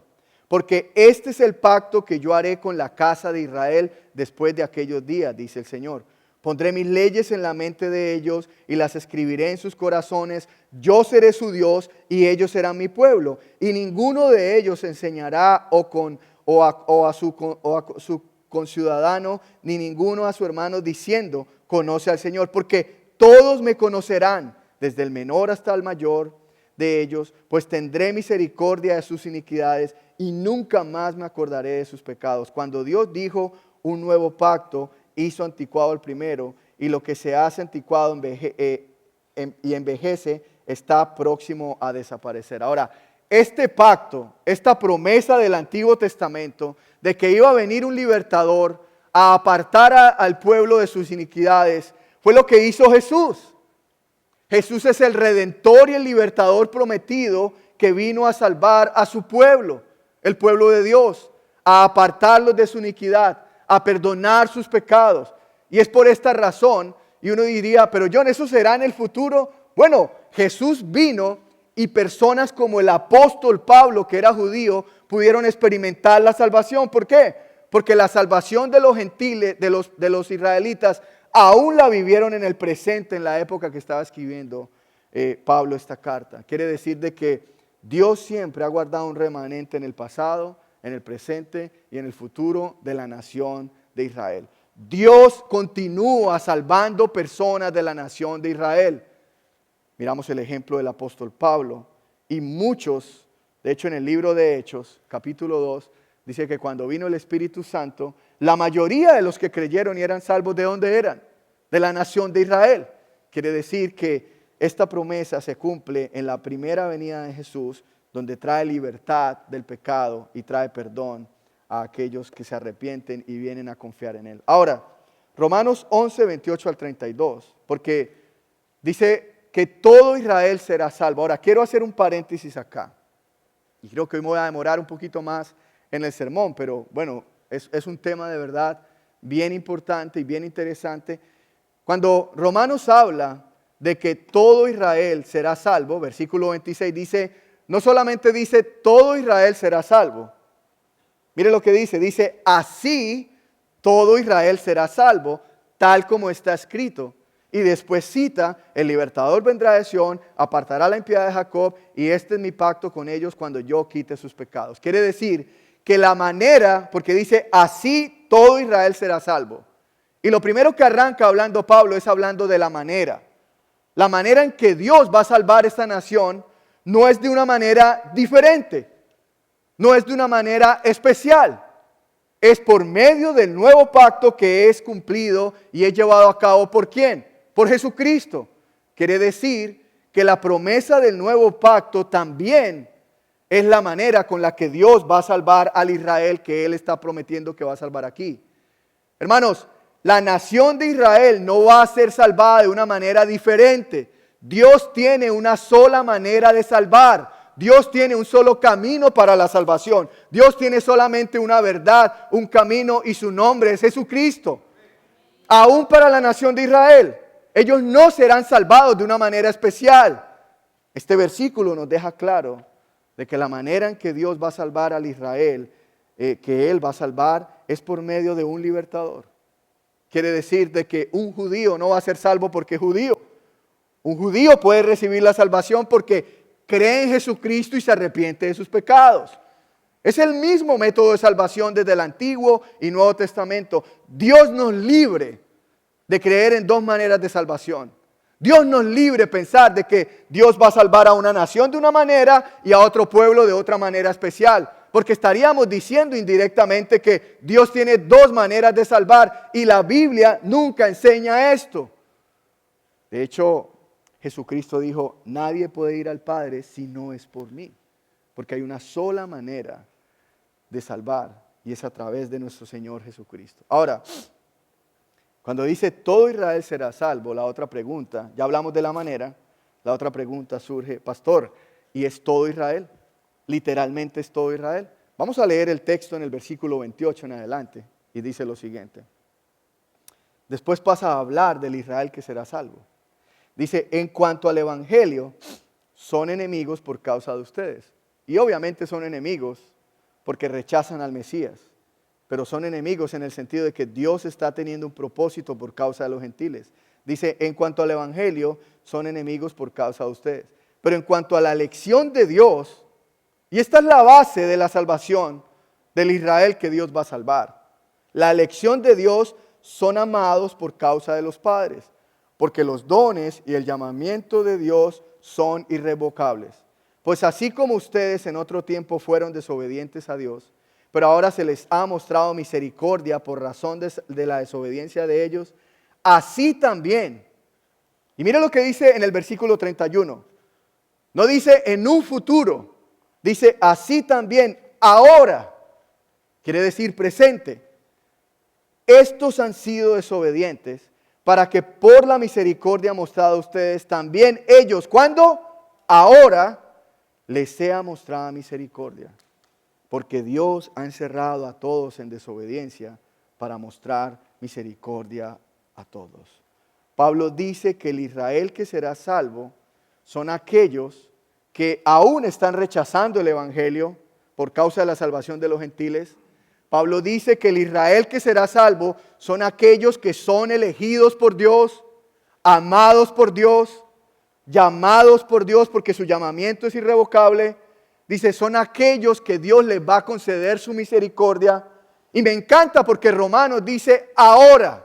A: Porque este es el pacto que yo haré con la casa de Israel después de aquellos días, dice el Señor. Pondré mis leyes en la mente de ellos y las escribiré en sus corazones. Yo seré su Dios y ellos serán mi pueblo. Y ninguno de ellos enseñará a su conciudadano, ni ninguno a su hermano diciendo, conoce al Señor. Porque todos me conocerán, desde el menor hasta el mayor de ellos, pues tendré misericordia de sus iniquidades y nunca más me acordaré de sus pecados. Cuando Dios dijo un nuevo pacto, hizo anticuado el primero, y lo que se hace anticuado y envejece está próximo a desaparecer. Ahora, este pacto, esta promesa del Antiguo Testamento de que iba a venir un libertador a apartar al pueblo de sus iniquidades, fue lo que hizo Jesús. Jesús es el redentor y el libertador prometido que vino a salvar a su pueblo, el pueblo de Dios, a apartarlos de su iniquidad, a perdonar sus pecados. Y es por esta razón, y uno diría, pero John, ¿eso será en el futuro? Bueno, Jesús vino y personas como el apóstol Pablo, que era judío, pudieron experimentar la salvación. ¿Por qué? Porque la salvación de los gentiles, de los israelitas, aún la vivieron en el presente, en la época que estaba escribiendo Pablo esta carta. Quiere decir de que Dios siempre ha guardado un remanente en el pasado, en el presente y en el futuro de la nación de Israel. Dios continúa salvando personas de la nación de Israel. Miramos el ejemplo del apóstol Pablo y muchos, de hecho en el libro de Hechos, capítulo 2, dice que cuando vino el Espíritu Santo, la mayoría de los que creyeron y eran salvos, ¿de dónde eran? De la nación de Israel. Quiere decir que esta promesa se cumple en la primera venida de Jesús, donde trae libertad del pecado y trae perdón a aquellos que se arrepienten y vienen a confiar en Él. Ahora, Romanos 11, 28 al 32, porque dice que todo Israel será salvo. Ahora, quiero hacer un paréntesis acá, y creo que hoy me voy a demorar un poquito más en el sermón, pero bueno, es un tema de verdad bien importante y bien interesante. Cuando Romanos habla de que todo Israel será salvo, versículo 26 dice, no solamente dice todo Israel será salvo. Mire lo que dice así todo Israel será salvo, tal como está escrito. Y después cita, el libertador vendrá de Sión, apartará la impiedad de Jacob, y este es mi pacto con ellos cuando yo quite sus pecados. Quiere decir que la manera, porque dice así todo Israel será salvo. Y lo primero que arranca hablando Pablo es hablando de la manera. La manera en que Dios va a salvar esta nación no es de una manera diferente, no es de una manera especial. Es por medio del nuevo pacto que es cumplido y es llevado a cabo ¿por quién? Por Jesucristo. Quiere decir que la promesa del nuevo pacto también es la manera con la que Dios va a salvar al Israel que Él está prometiendo que va a salvar aquí. Hermanos, la nación de Israel no va a ser salvada de una manera diferente. Dios tiene una sola manera de salvar. Dios tiene un solo camino para la salvación. Dios tiene solamente una verdad, un camino, y su nombre es Jesucristo. Aún para la nación de Israel, ellos no serán salvados de una manera especial. Este versículo nos deja claro de que la manera en que Dios va a salvar al Israel, que Él va a salvar, es por medio de un libertador. Quiere decir de que un judío no va a ser salvo porque es judío. Un judío puede recibir la salvación porque cree en Jesucristo y se arrepiente de sus pecados. Es el mismo método de salvación desde el Antiguo y Nuevo Testamento. Dios nos libre de creer en dos maneras de salvación. Dios nos libre de pensar de que Dios va a salvar a una nación de una manera y a otro pueblo de otra manera especial. Porque estaríamos diciendo indirectamente que Dios tiene dos maneras de salvar y la Biblia nunca enseña esto. De hecho, Jesucristo dijo, nadie puede ir al Padre si no es por mí. Porque hay una sola manera de salvar y es a través de nuestro Señor Jesucristo. Ahora, cuando dice todo Israel será salvo, la otra pregunta, ya hablamos de la manera, la otra pregunta surge, pastor, ¿y es todo Israel? Literalmente es todo Israel. Vamos a leer el texto en el versículo 28 en adelante y dice lo siguiente. Después pasa a hablar del Israel que será salvo. Dice, en cuanto al evangelio, son enemigos por causa de ustedes. Y obviamente son enemigos porque rechazan al Mesías. Pero son enemigos en el sentido de que Dios está teniendo un propósito por causa de los gentiles. Dice, en cuanto al evangelio, son enemigos por causa de ustedes. Pero en cuanto a la elección de Dios, y esta es la base de la salvación del Israel que Dios va a salvar. La elección de Dios son amados por causa de los padres, porque los dones y el llamamiento de Dios son irrevocables. Pues así como ustedes en otro tiempo fueron desobedientes a Dios, pero ahora se les ha mostrado misericordia por razón de la desobediencia de ellos, así también. Y mira lo que dice en el versículo 31. No dice en un futuro, dice así también ahora. Quiere decir presente. Estos han sido desobedientes para que por la misericordia mostrada a ustedes también ellos, ¿cuándo? Ahora les sea mostrada misericordia. Porque Dios ha encerrado a todos en desobediencia para mostrar misericordia a todos. Pablo dice que el Israel que será salvo son aquellos que aún están rechazando el evangelio por causa de la salvación de los gentiles. Pablo dice que el Israel que será salvo son aquellos que son elegidos por Dios, amados por Dios, llamados por Dios porque su llamamiento es irrevocable. Dice, son aquellos que Dios les va a conceder su misericordia. Y me encanta porque Romanos dice ahora.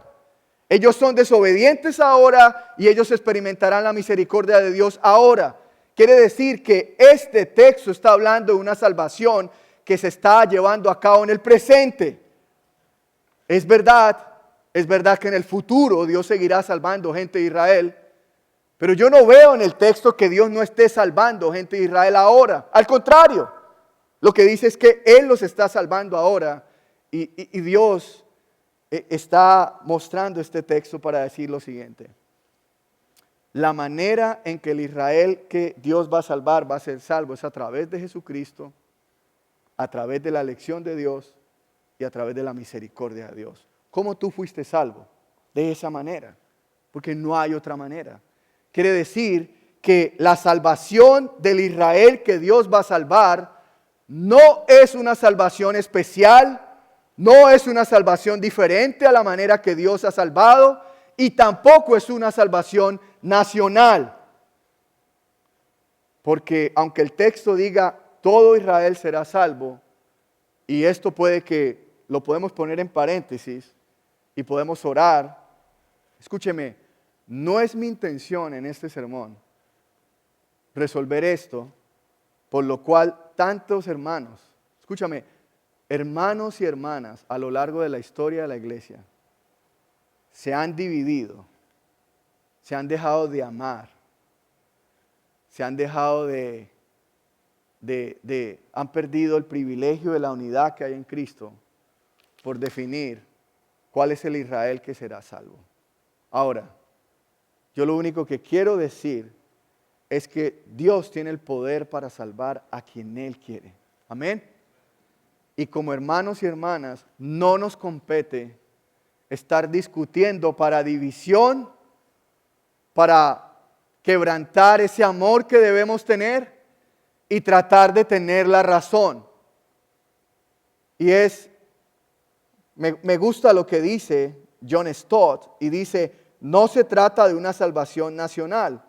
A: Ellos son desobedientes ahora y ellos experimentarán la misericordia de Dios ahora. Quiere decir que este texto está hablando de una salvación que se está llevando a cabo en el presente. Es verdad que en el futuro Dios seguirá salvando gente de Israel, pero yo no veo en el texto que Dios no esté salvando gente de Israel ahora. Al contrario, lo que dice es que Él los está salvando ahora y Dios está mostrando este texto para decir lo siguiente. La manera en que el Israel que Dios va a salvar va a ser salvo es a través de Jesucristo, a través de la elección de Dios y a través de la misericordia de Dios. ¿Cómo tú fuiste salvo? De esa manera, porque no hay otra manera. Quiere decir que la salvación del Israel que Dios va a salvar no es una salvación especial, no es una salvación diferente a la manera que Dios ha salvado y tampoco es una salvación nacional. Porque aunque el texto diga todo Israel será salvo, y esto puede que lo podemos poner en paréntesis y podemos orar, escúcheme, no es mi intención en este sermón resolver esto, por lo cual tantos hermanos, escúchame, hermanos y hermanas a lo largo de la historia de la iglesia se han dividido, se han dejado de amar, se han dejado han perdido el privilegio de la unidad que hay en Cristo por definir cuál es el Israel que será salvo. Ahora, yo lo único que quiero decir es que Dios tiene el poder para salvar a quien Él quiere. Amén. Y como hermanos y hermanas, no nos compete estar discutiendo para división, para quebrantar ese amor que debemos tener y tratar de tener la razón. Y me gusta lo que dice John Stott, y dice, no se trata de una salvación nacional,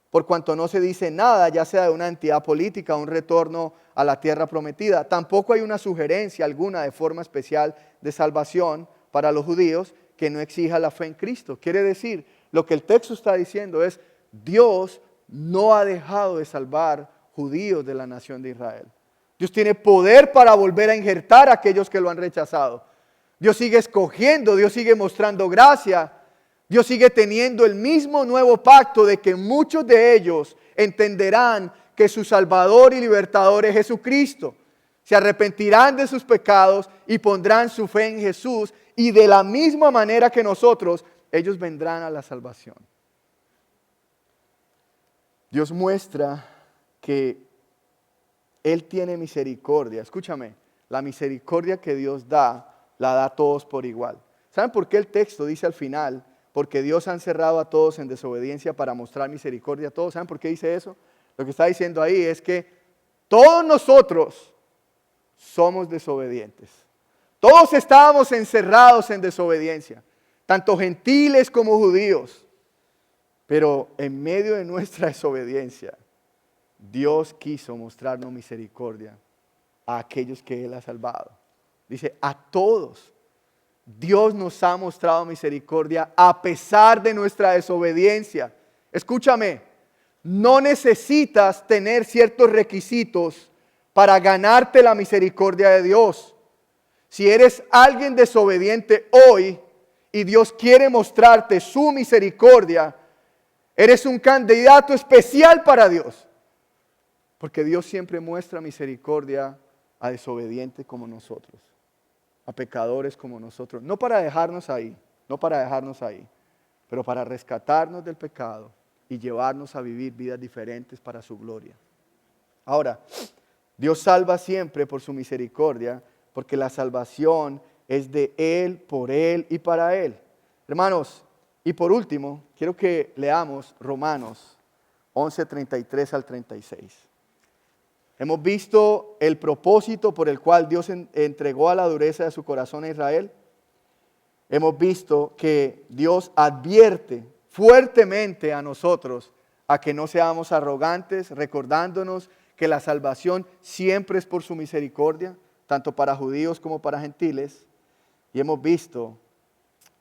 A: por cuanto no se dice nada, ya sea de una entidad política o un retorno a la tierra prometida. Tampoco hay una sugerencia alguna de forma especial de salvación para los judíos que no exija la fe en Cristo. Quiere decir, lo que el texto está diciendo es, Dios no ha dejado de salvar judíos de la nación de Israel. Dios tiene poder para volver a injertar a aquellos que lo han rechazado. Dios sigue escogiendo, Dios sigue mostrando gracia. Dios sigue teniendo el mismo nuevo pacto de que muchos de ellos entenderán que su Salvador y Libertador es Jesucristo. Se arrepentirán de sus pecados y pondrán su fe en Jesús. Y de la misma manera que nosotros, ellos vendrán a la salvación. Dios muestra que Él tiene misericordia. Escúchame, la misericordia que Dios da, la da a todos por igual. ¿Saben por qué el texto dice al final, porque Dios ha encerrado a todos en desobediencia para mostrar misericordia a todos. ¿Saben por qué dice eso? Lo que está diciendo ahí es que todos nosotros somos desobedientes. Todos estábamos encerrados en desobediencia, tanto gentiles como judíos. Pero en medio de nuestra desobediencia, Dios quiso mostrarnos misericordia a aquellos que Él ha salvado. Dice, a todos. Dios nos ha mostrado misericordia a pesar de nuestra desobediencia. Escúchame, no necesitas tener ciertos requisitos para ganarte la misericordia de Dios. Si eres alguien desobediente hoy y Dios quiere mostrarte su misericordia, eres un candidato especial para Dios. Porque Dios siempre muestra misericordia a desobedientes como nosotros, a pecadores como nosotros. No para dejarnos ahí, pero para rescatarnos del pecado y llevarnos a vivir vidas diferentes para su gloria. Ahora, Dios salva siempre por su misericordia, porque la salvación es de Él, por Él y para Él. Hermanos, y por último, quiero que leamos Romanos 11:33 al 36. Hemos visto el propósito por el cual Dios entregó a la dureza de su corazón a Israel. Hemos visto que Dios advierte fuertemente a nosotros a que no seamos arrogantes, recordándonos que la salvación siempre es por su misericordia, tanto para judíos como para gentiles. Y hemos visto,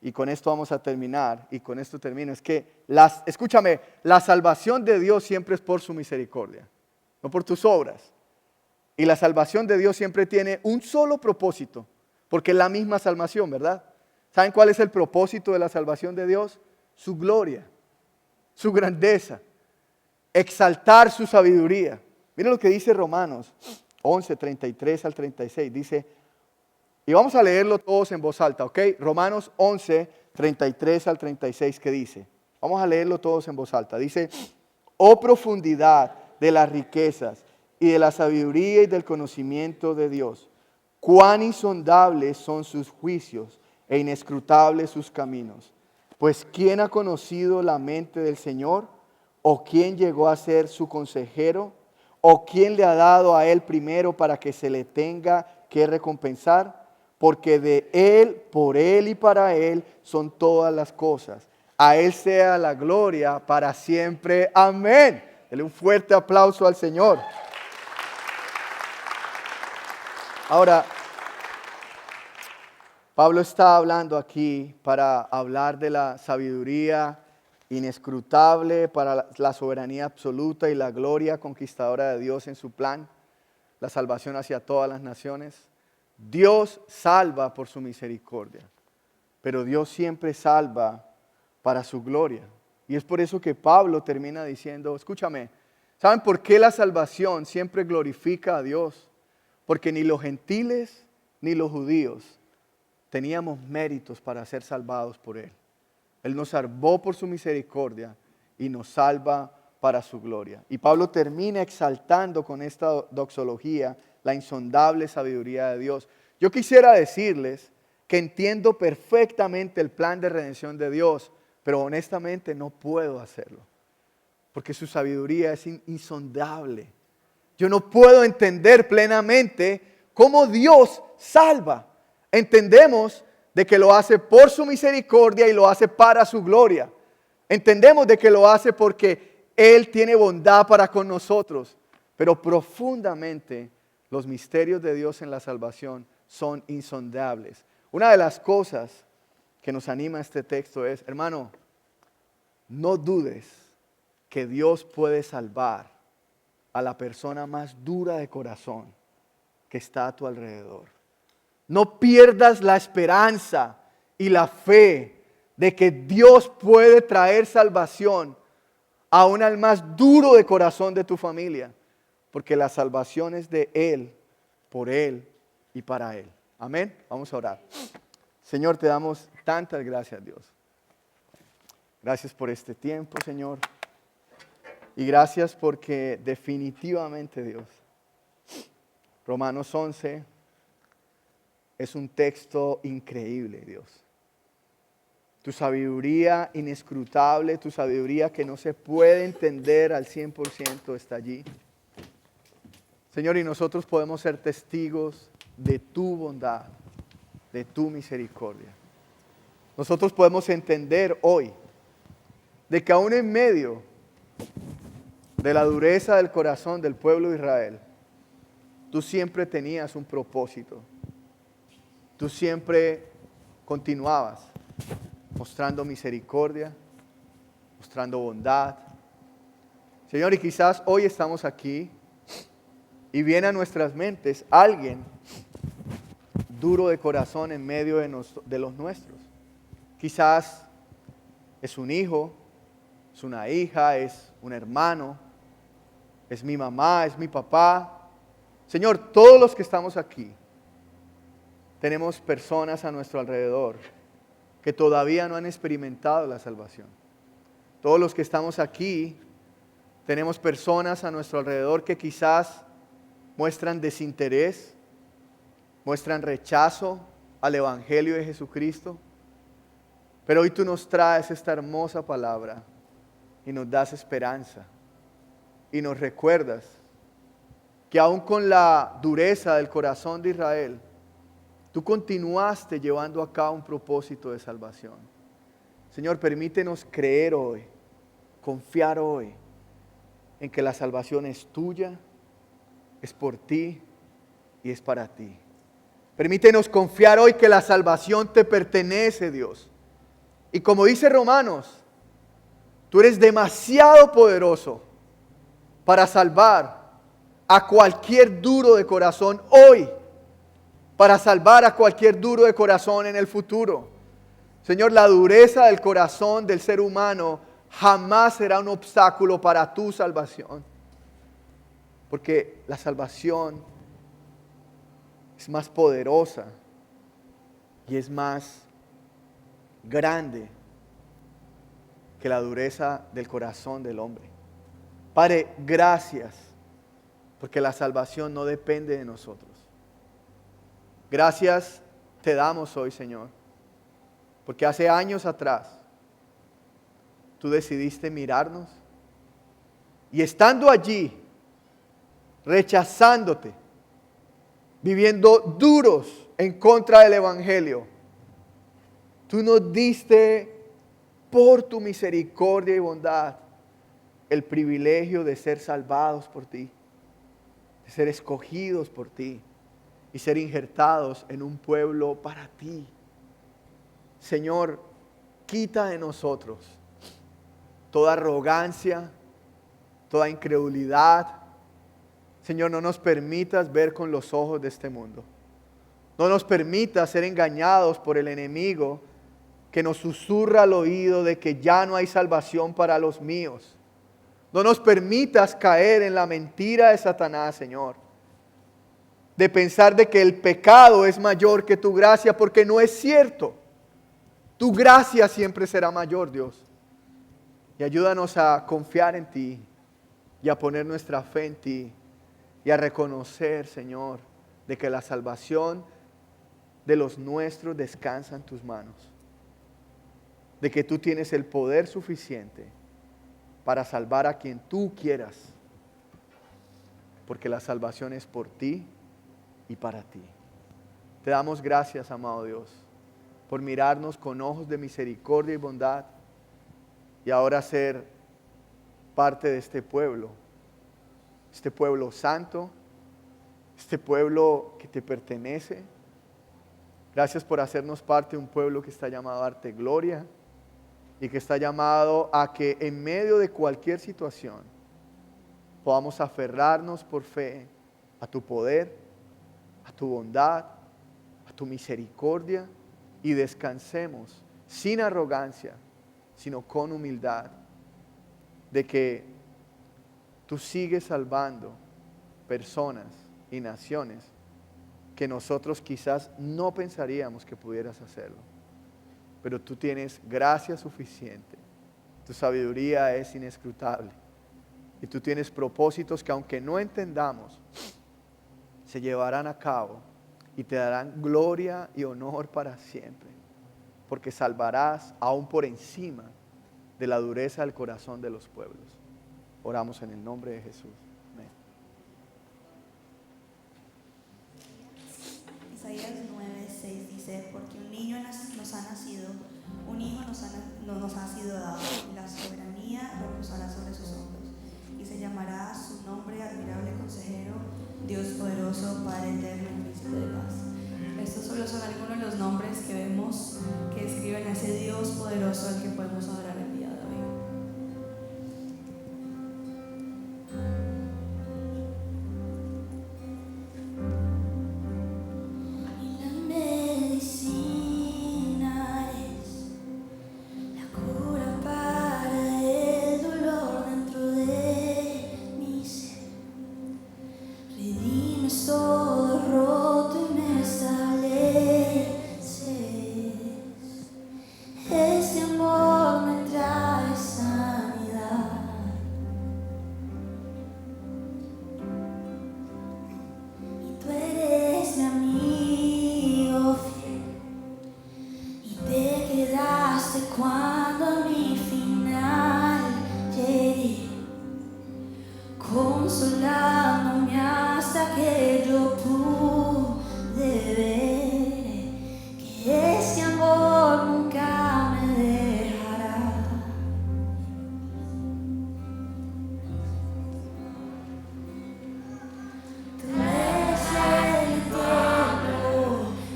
A: y con esto vamos a terminar, y con esto termino, es que, escúchame, la salvación de Dios siempre es por su misericordia, no por tus obras. Y la salvación de Dios siempre tiene un solo propósito, porque es la misma salvación, ¿verdad? ¿Saben cuál es el propósito de la salvación de Dios? Su gloria, su grandeza, exaltar su sabiduría. Miren lo que dice Romanos 11:33 al 36. Dice, y vamos a leerlo todos en voz alta, ¿ok? Romanos 11:33 al 36, ¿qué dice? Vamos a leerlo todos en voz alta. Dice, oh profundidad de las riquezas y de la sabiduría y del conocimiento de Dios. Cuán insondables son sus juicios e inescrutables sus caminos. Pues ¿quién ha conocido la mente del Señor? ¿O quién llegó a ser su consejero? ¿O quién le ha dado a él primero para que se le tenga que recompensar? Porque de Él, por Él y para Él son todas las cosas. A Él sea la gloria para siempre. Amén. Dele un fuerte aplauso al Señor. Ahora, Pablo está hablando aquí para hablar de la sabiduría inescrutable, para la soberanía absoluta y la gloria conquistadora de Dios en su plan, la salvación hacia todas las naciones. Dios salva por su misericordia, pero Dios siempre salva para su gloria. Y es por eso que Pablo termina diciendo, escúchame, ¿saben por qué la salvación siempre glorifica a Dios? Porque ni los gentiles ni los judíos teníamos méritos para ser salvados por Él. Él nos salvó por su misericordia y nos salva para su gloria. Y Pablo termina exaltando con esta doxología la insondable sabiduría de Dios. Yo quisiera decirles que entiendo perfectamente el plan de redención de Dios, pero honestamente no puedo hacerlo, porque su sabiduría es insondable. Yo no puedo entender plenamente cómo Dios salva. Entendemos de que lo hace por su misericordia y lo hace para su gloria. Entendemos de que lo hace porque Él tiene bondad para con nosotros, pero profundamente los misterios de Dios en la salvación son insondables. Una de las cosas que nos anima este texto es, hermano, no dudes que Dios puede salvar a la persona más dura de corazón que está a tu alrededor. No pierdas la esperanza y la fe de que Dios puede traer salvación aún al más duro de corazón de tu familia, porque la salvación es de Él, por Él y para Él. Amén. Vamos a orar. Señor, te damos tantas gracias, Dios. Gracias por este tiempo, Señor. Y gracias porque definitivamente, Dios, Romanos 11 es un texto increíble, Dios. Tu sabiduría inescrutable, tu sabiduría que no se puede entender al 100% está allí. Señor, y nosotros podemos ser testigos de tu bondad, de tu misericordia. Nosotros podemos entender hoy de que aún en medio de la dureza del corazón del pueblo de Israel, tú siempre tenías un propósito. Tú siempre continuabas mostrando misericordia, mostrando bondad. Señor, y quizás hoy estamos aquí y viene a nuestras mentes alguien duro de corazón en medio de los nuestros. Quizás es un hijo, es una hija, es un hermano, es mi mamá, es mi papá. Señor, todos los que estamos aquí, tenemos personas a nuestro alrededor que todavía no han experimentado la salvación. Todos los que estamos aquí, tenemos personas a nuestro alrededor que quizás muestran desinterés, muestran rechazo al Evangelio de Jesucristo. Pero hoy tú nos traes esta hermosa palabra y nos das esperanza y nos recuerdas que aún con la dureza del corazón de Israel, tú continuaste llevando a cabo un propósito de salvación. Señor, permítenos creer hoy, confiar hoy en que la salvación es tuya, es por ti y es para ti. Permítenos confiar hoy que la salvación te pertenece, Dios. Y como dice Romanos, tú eres demasiado poderoso para salvar a cualquier duro de corazón hoy, para salvar a cualquier duro de corazón en el futuro. Señor, la dureza del corazón del ser humano jamás será un obstáculo para tu salvación. Porque la salvación es más poderosa y es más grande que la dureza del corazón del hombre. Padre, gracias, porque la salvación no depende de nosotros. Gracias te damos hoy, Señor, porque hace años atrás tú decidiste mirarnos y estando allí, rechazándote, viviendo duros en contra del Evangelio, tú nos diste por tu misericordia y bondad el privilegio de ser salvados por ti, de ser escogidos por ti y ser injertados en un pueblo para ti. Señor, quita de nosotros toda arrogancia, toda incredulidad. Señor, no nos permitas ver con los ojos de este mundo. No nos permitas ser engañados por el enemigo que nos susurra al oído de que ya no hay salvación para los míos. No nos permitas caer en la mentira de Satanás, Señor, de pensar de que el pecado es mayor que tu gracia, porque no es cierto. Tu gracia siempre será mayor, Dios. Y ayúdanos a confiar en ti y a poner nuestra fe en ti y a reconocer, Señor, de que la salvación de los nuestros descansa en tus manos. De que tú tienes el poder suficiente para salvar a quien tú quieras. Porque la salvación es por ti y para ti. Te damos gracias, amado Dios, por mirarnos con ojos de misericordia y bondad y ahora ser parte de este pueblo santo, este pueblo que te pertenece. Gracias por hacernos parte de un pueblo que está llamado a darte gloria y que está llamado a que en medio de cualquier situación podamos aferrarnos por fe a tu poder, a tu bondad, a tu misericordia y descansemos sin arrogancia, sino con humildad, de que tú sigues salvando personas y naciones que nosotros quizás no pensaríamos que pudieras hacerlo. Pero tú tienes gracia suficiente, tu sabiduría es inescrutable y tú tienes propósitos que aunque no entendamos, se llevarán a cabo y te darán gloria y honor para siempre. porque salvarás aún por encima de la dureza del corazón de los pueblos. Oramos en el nombre de Jesús. Amén.
F: Isaías 9:6 dice: porque un niño nos ha nacido, un hijo nos ha sido dado, y la soberanía reposará sobre sus hombros, y se llamará su nombre Admirable Consejero, Dios Poderoso, Padre Eterno y Príncipe de Paz. Estos solo son algunos de los nombres que vemos que describen a ese Dios poderoso al que podemos adorar el día de hoy.
C: Cuando a mi final llegué, consolándome hasta que yo pude ver que ese amor nunca me dejará. Tú eres el eterno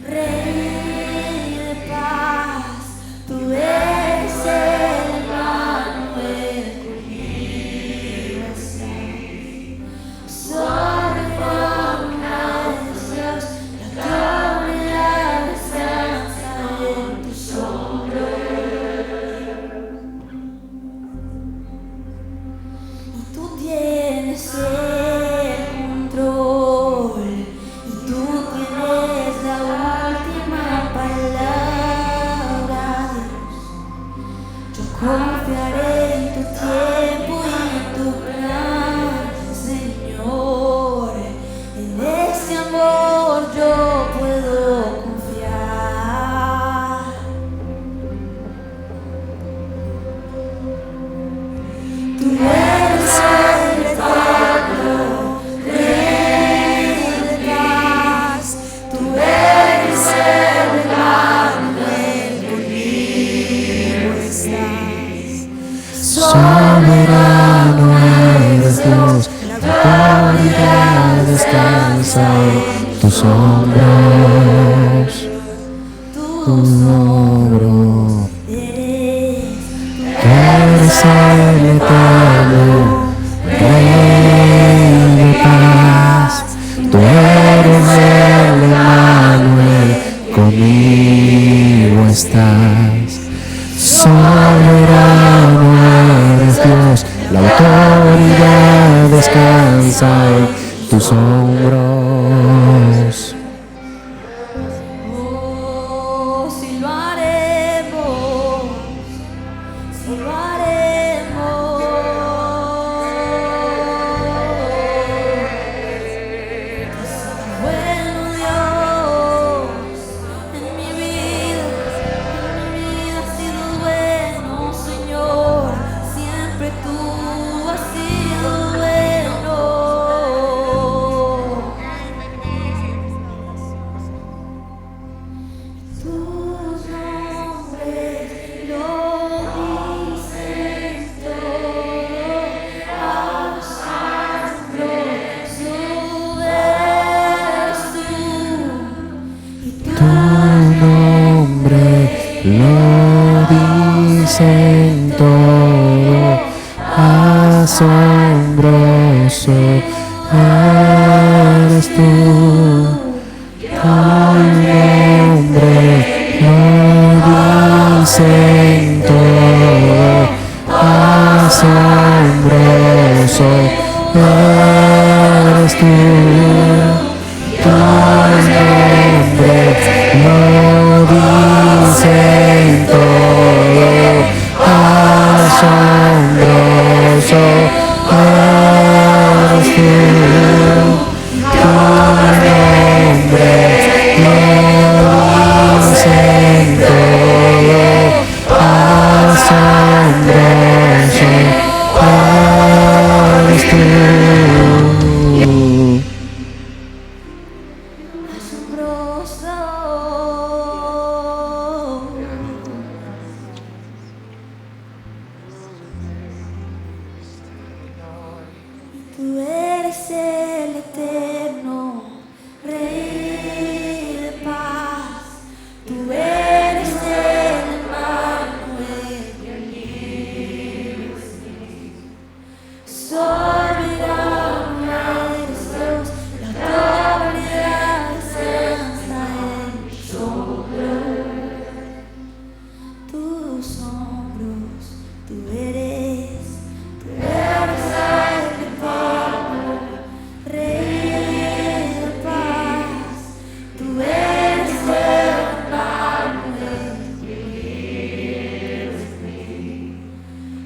C: Rey de paz, tú eres el Emmanuel, conmigo estás. Soberano eres Dios, la autoridad descansa en tus hombros. Y tú tienes el control, y tú tienes la última palabra, Dios. Yo confiaré en tu tiempo y en tu plan, Señor. En este amor yo puedo confiar. Tú eres el eterno Rey de paz, tú eres el Emmanuel, conmigo estás.
G: Soberano eres Dios, la autoridad descansa en tus hombros, tus hombros. Eres el eterno Rey de paz, tú eres el Emmanuel, conmigo estás. Soberano eres Dios, la autoridad descansa en tus hombros.
C: Oh, si lo haremos, si lo haremos. Bueno Dios, en mi vida has sido bueno, Señor, siempre tú has sido bueno. Tus nombres lo dicen todo, asombroso eres tú, y
G: Tu nombre lo dicen todo, asombroso eres tú. Tu nombre lo dicen todo, asombroso eres tú. Tu nombre lo dicen todo, asombroso eres tú. Tu nombre lo dicen todo,
F: tus hombros. Tú eres el Padre, Rey de paz. Tú eres el Padre,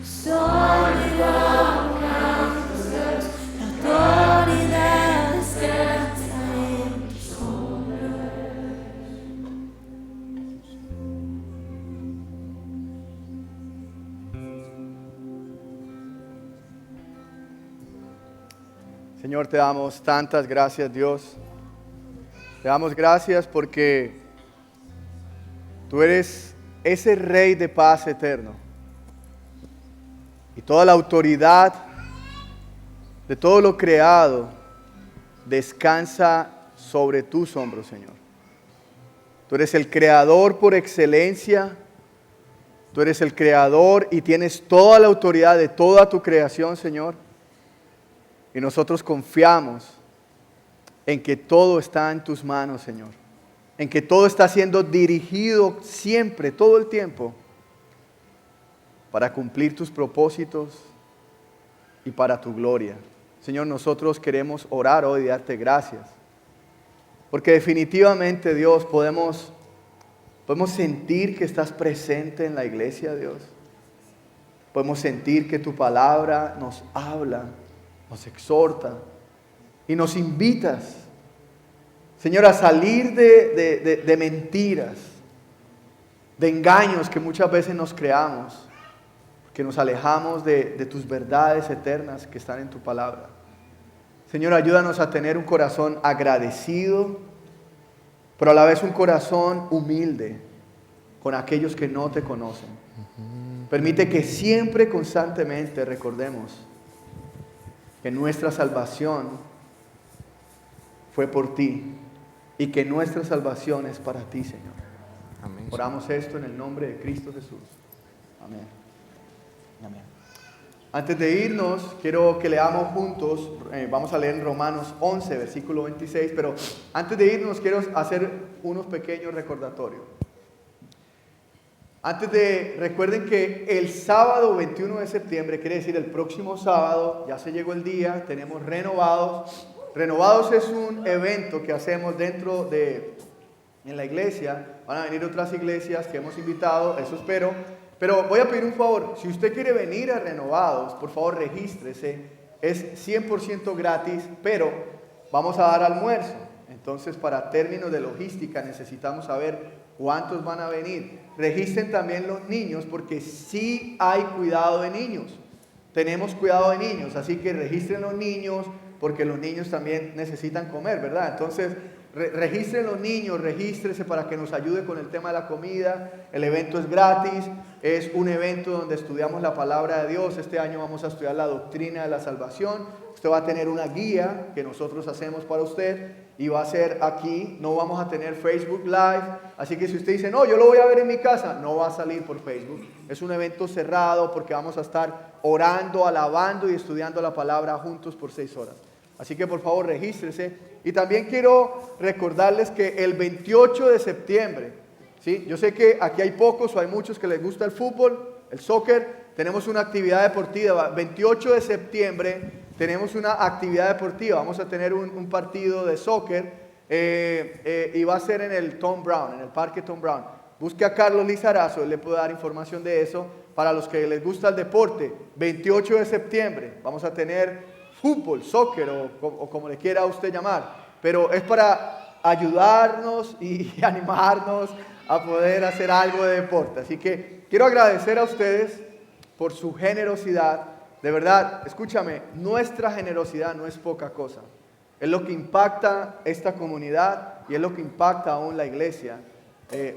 F: sólido, la autoridad descansa en tus hombros.
A: Señor, te damos tantas gracias, Dios. Te damos gracias porque tú eres ese Rey de paz eterno. Y toda la autoridad de todo lo creado descansa sobre tus hombros, Señor. Tú eres el creador por excelencia. Tú eres el creador y tienes toda la autoridad de toda tu creación, Señor. Y nosotros confiamos en que todo está en tus manos, Señor. En que todo está siendo dirigido siempre, todo el tiempo, para cumplir tus propósitos y para tu gloria. Señor, nosotros queremos orar hoy y darte gracias. Porque definitivamente, Dios, podemos sentir que estás presente en la iglesia, Dios. Podemos sentir que tu palabra nos habla, nos exhorta y nos invitas, Señor, a salir de mentiras, de engaños que muchas veces nos creamos, que nos alejamos de tus verdades eternas que están en tu palabra. Señor, ayúdanos a tener un corazón agradecido, pero a la vez un corazón humilde con aquellos que no te conocen. Permite que siempre, constantemente recordemos que nuestra salvación fue por ti y que nuestra salvación es para ti, Señor.
B: Amén.
A: Oramos esto en el nombre de Cristo Jesús. Amén. Amén. Antes de irnos, quiero que leamos juntos, vamos a leer en Romanos 11, versículo 26, pero antes de irnos quiero hacer unos pequeños recordatorios. Recuerden que el sábado 21 de septiembre, quiere decir el próximo sábado, ya se llegó el día, tenemos Renovados. Renovados es un evento que hacemos en la iglesia. Van a venir otras iglesias que hemos invitado, eso espero. Pero voy a pedir un favor, si usted quiere venir a Renovados, por favor regístrese. Es 100% gratis, pero vamos a dar almuerzo. Entonces, para términos de logística, necesitamos saber cuántos van a venir. Registren también los niños, porque sí hay cuidado de niños. Tenemos cuidado de niños, así que registren los niños, porque los niños también necesitan comer, ¿verdad? Entonces, registren los niños, regístrese para que nos ayude con el tema de la comida. El evento es gratis, es un evento donde estudiamos la palabra de Dios. Este año vamos a estudiar la doctrina de la salvación. Usted va a tener una guía que nosotros hacemos para usted y va a ser aquí. No vamos a tener Facebook Live, así que si usted dice, no, yo lo voy a ver en mi casa, no va a salir por Facebook. Es un evento cerrado porque vamos a estar orando, alabando y estudiando la palabra juntos por 6 horas. Así que por favor regístrese. Y también quiero recordarles que el 28 de septiembre, ¿sí? Yo sé que aquí hay pocos o hay muchos que les gusta el fútbol, el soccer. Tenemos una actividad deportiva. 28 de septiembre tenemos una actividad deportiva. Vamos a tener un partido de soccer y va a ser en el Tom Brown, en el Parque Tom Brown. Busque a Carlos Lizarazo, él le puede dar información de eso. Para los que les gusta el deporte, 28 de septiembre vamos a tener fútbol, soccer o como le quiera usted llamar, pero es para ayudarnos y animarnos a poder hacer algo de deporte. Así que quiero agradecer a ustedes por su generosidad. De verdad, escúchame, nuestra generosidad no es poca cosa. Es lo que impacta esta comunidad y es lo que impacta aún la iglesia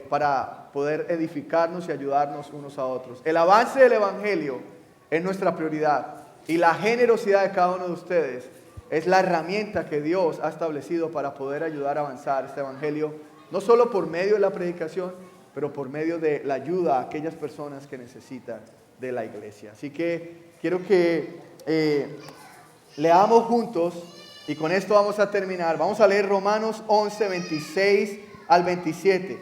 A: para poder edificarnos y ayudarnos unos a otros. El avance del evangelio es nuestra prioridad. Y la generosidad de cada uno de ustedes es la herramienta que Dios ha establecido para poder ayudar a avanzar este evangelio, no solo por medio de la predicación, pero por medio de la ayuda a aquellas personas que necesitan de la iglesia. Así que quiero que leamos juntos y con esto vamos a terminar. Vamos a leer Romanos 11, 26 al 27.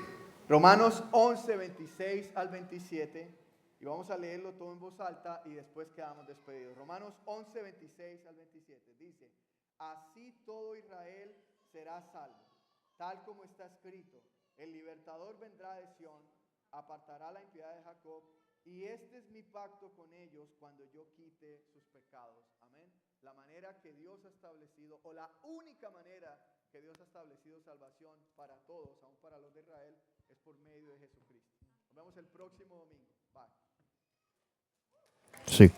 A: Romanos 11, 26 al 27. Y vamos a leerlo todo en voz alta y después quedamos despedidos. Romanos 11, 26 al 27. Dice, así todo Israel será salvo, tal como está escrito. El libertador vendrá de Sión, apartará la impiedad de Jacob, y este es mi pacto con ellos cuando yo quite sus pecados. Amén. La manera que Dios ha establecido, o la única manera que Dios ha establecido salvación para todos, aún para los de Israel, es por medio de Jesucristo. Nos vemos el próximo domingo. Bye.
G: Sí.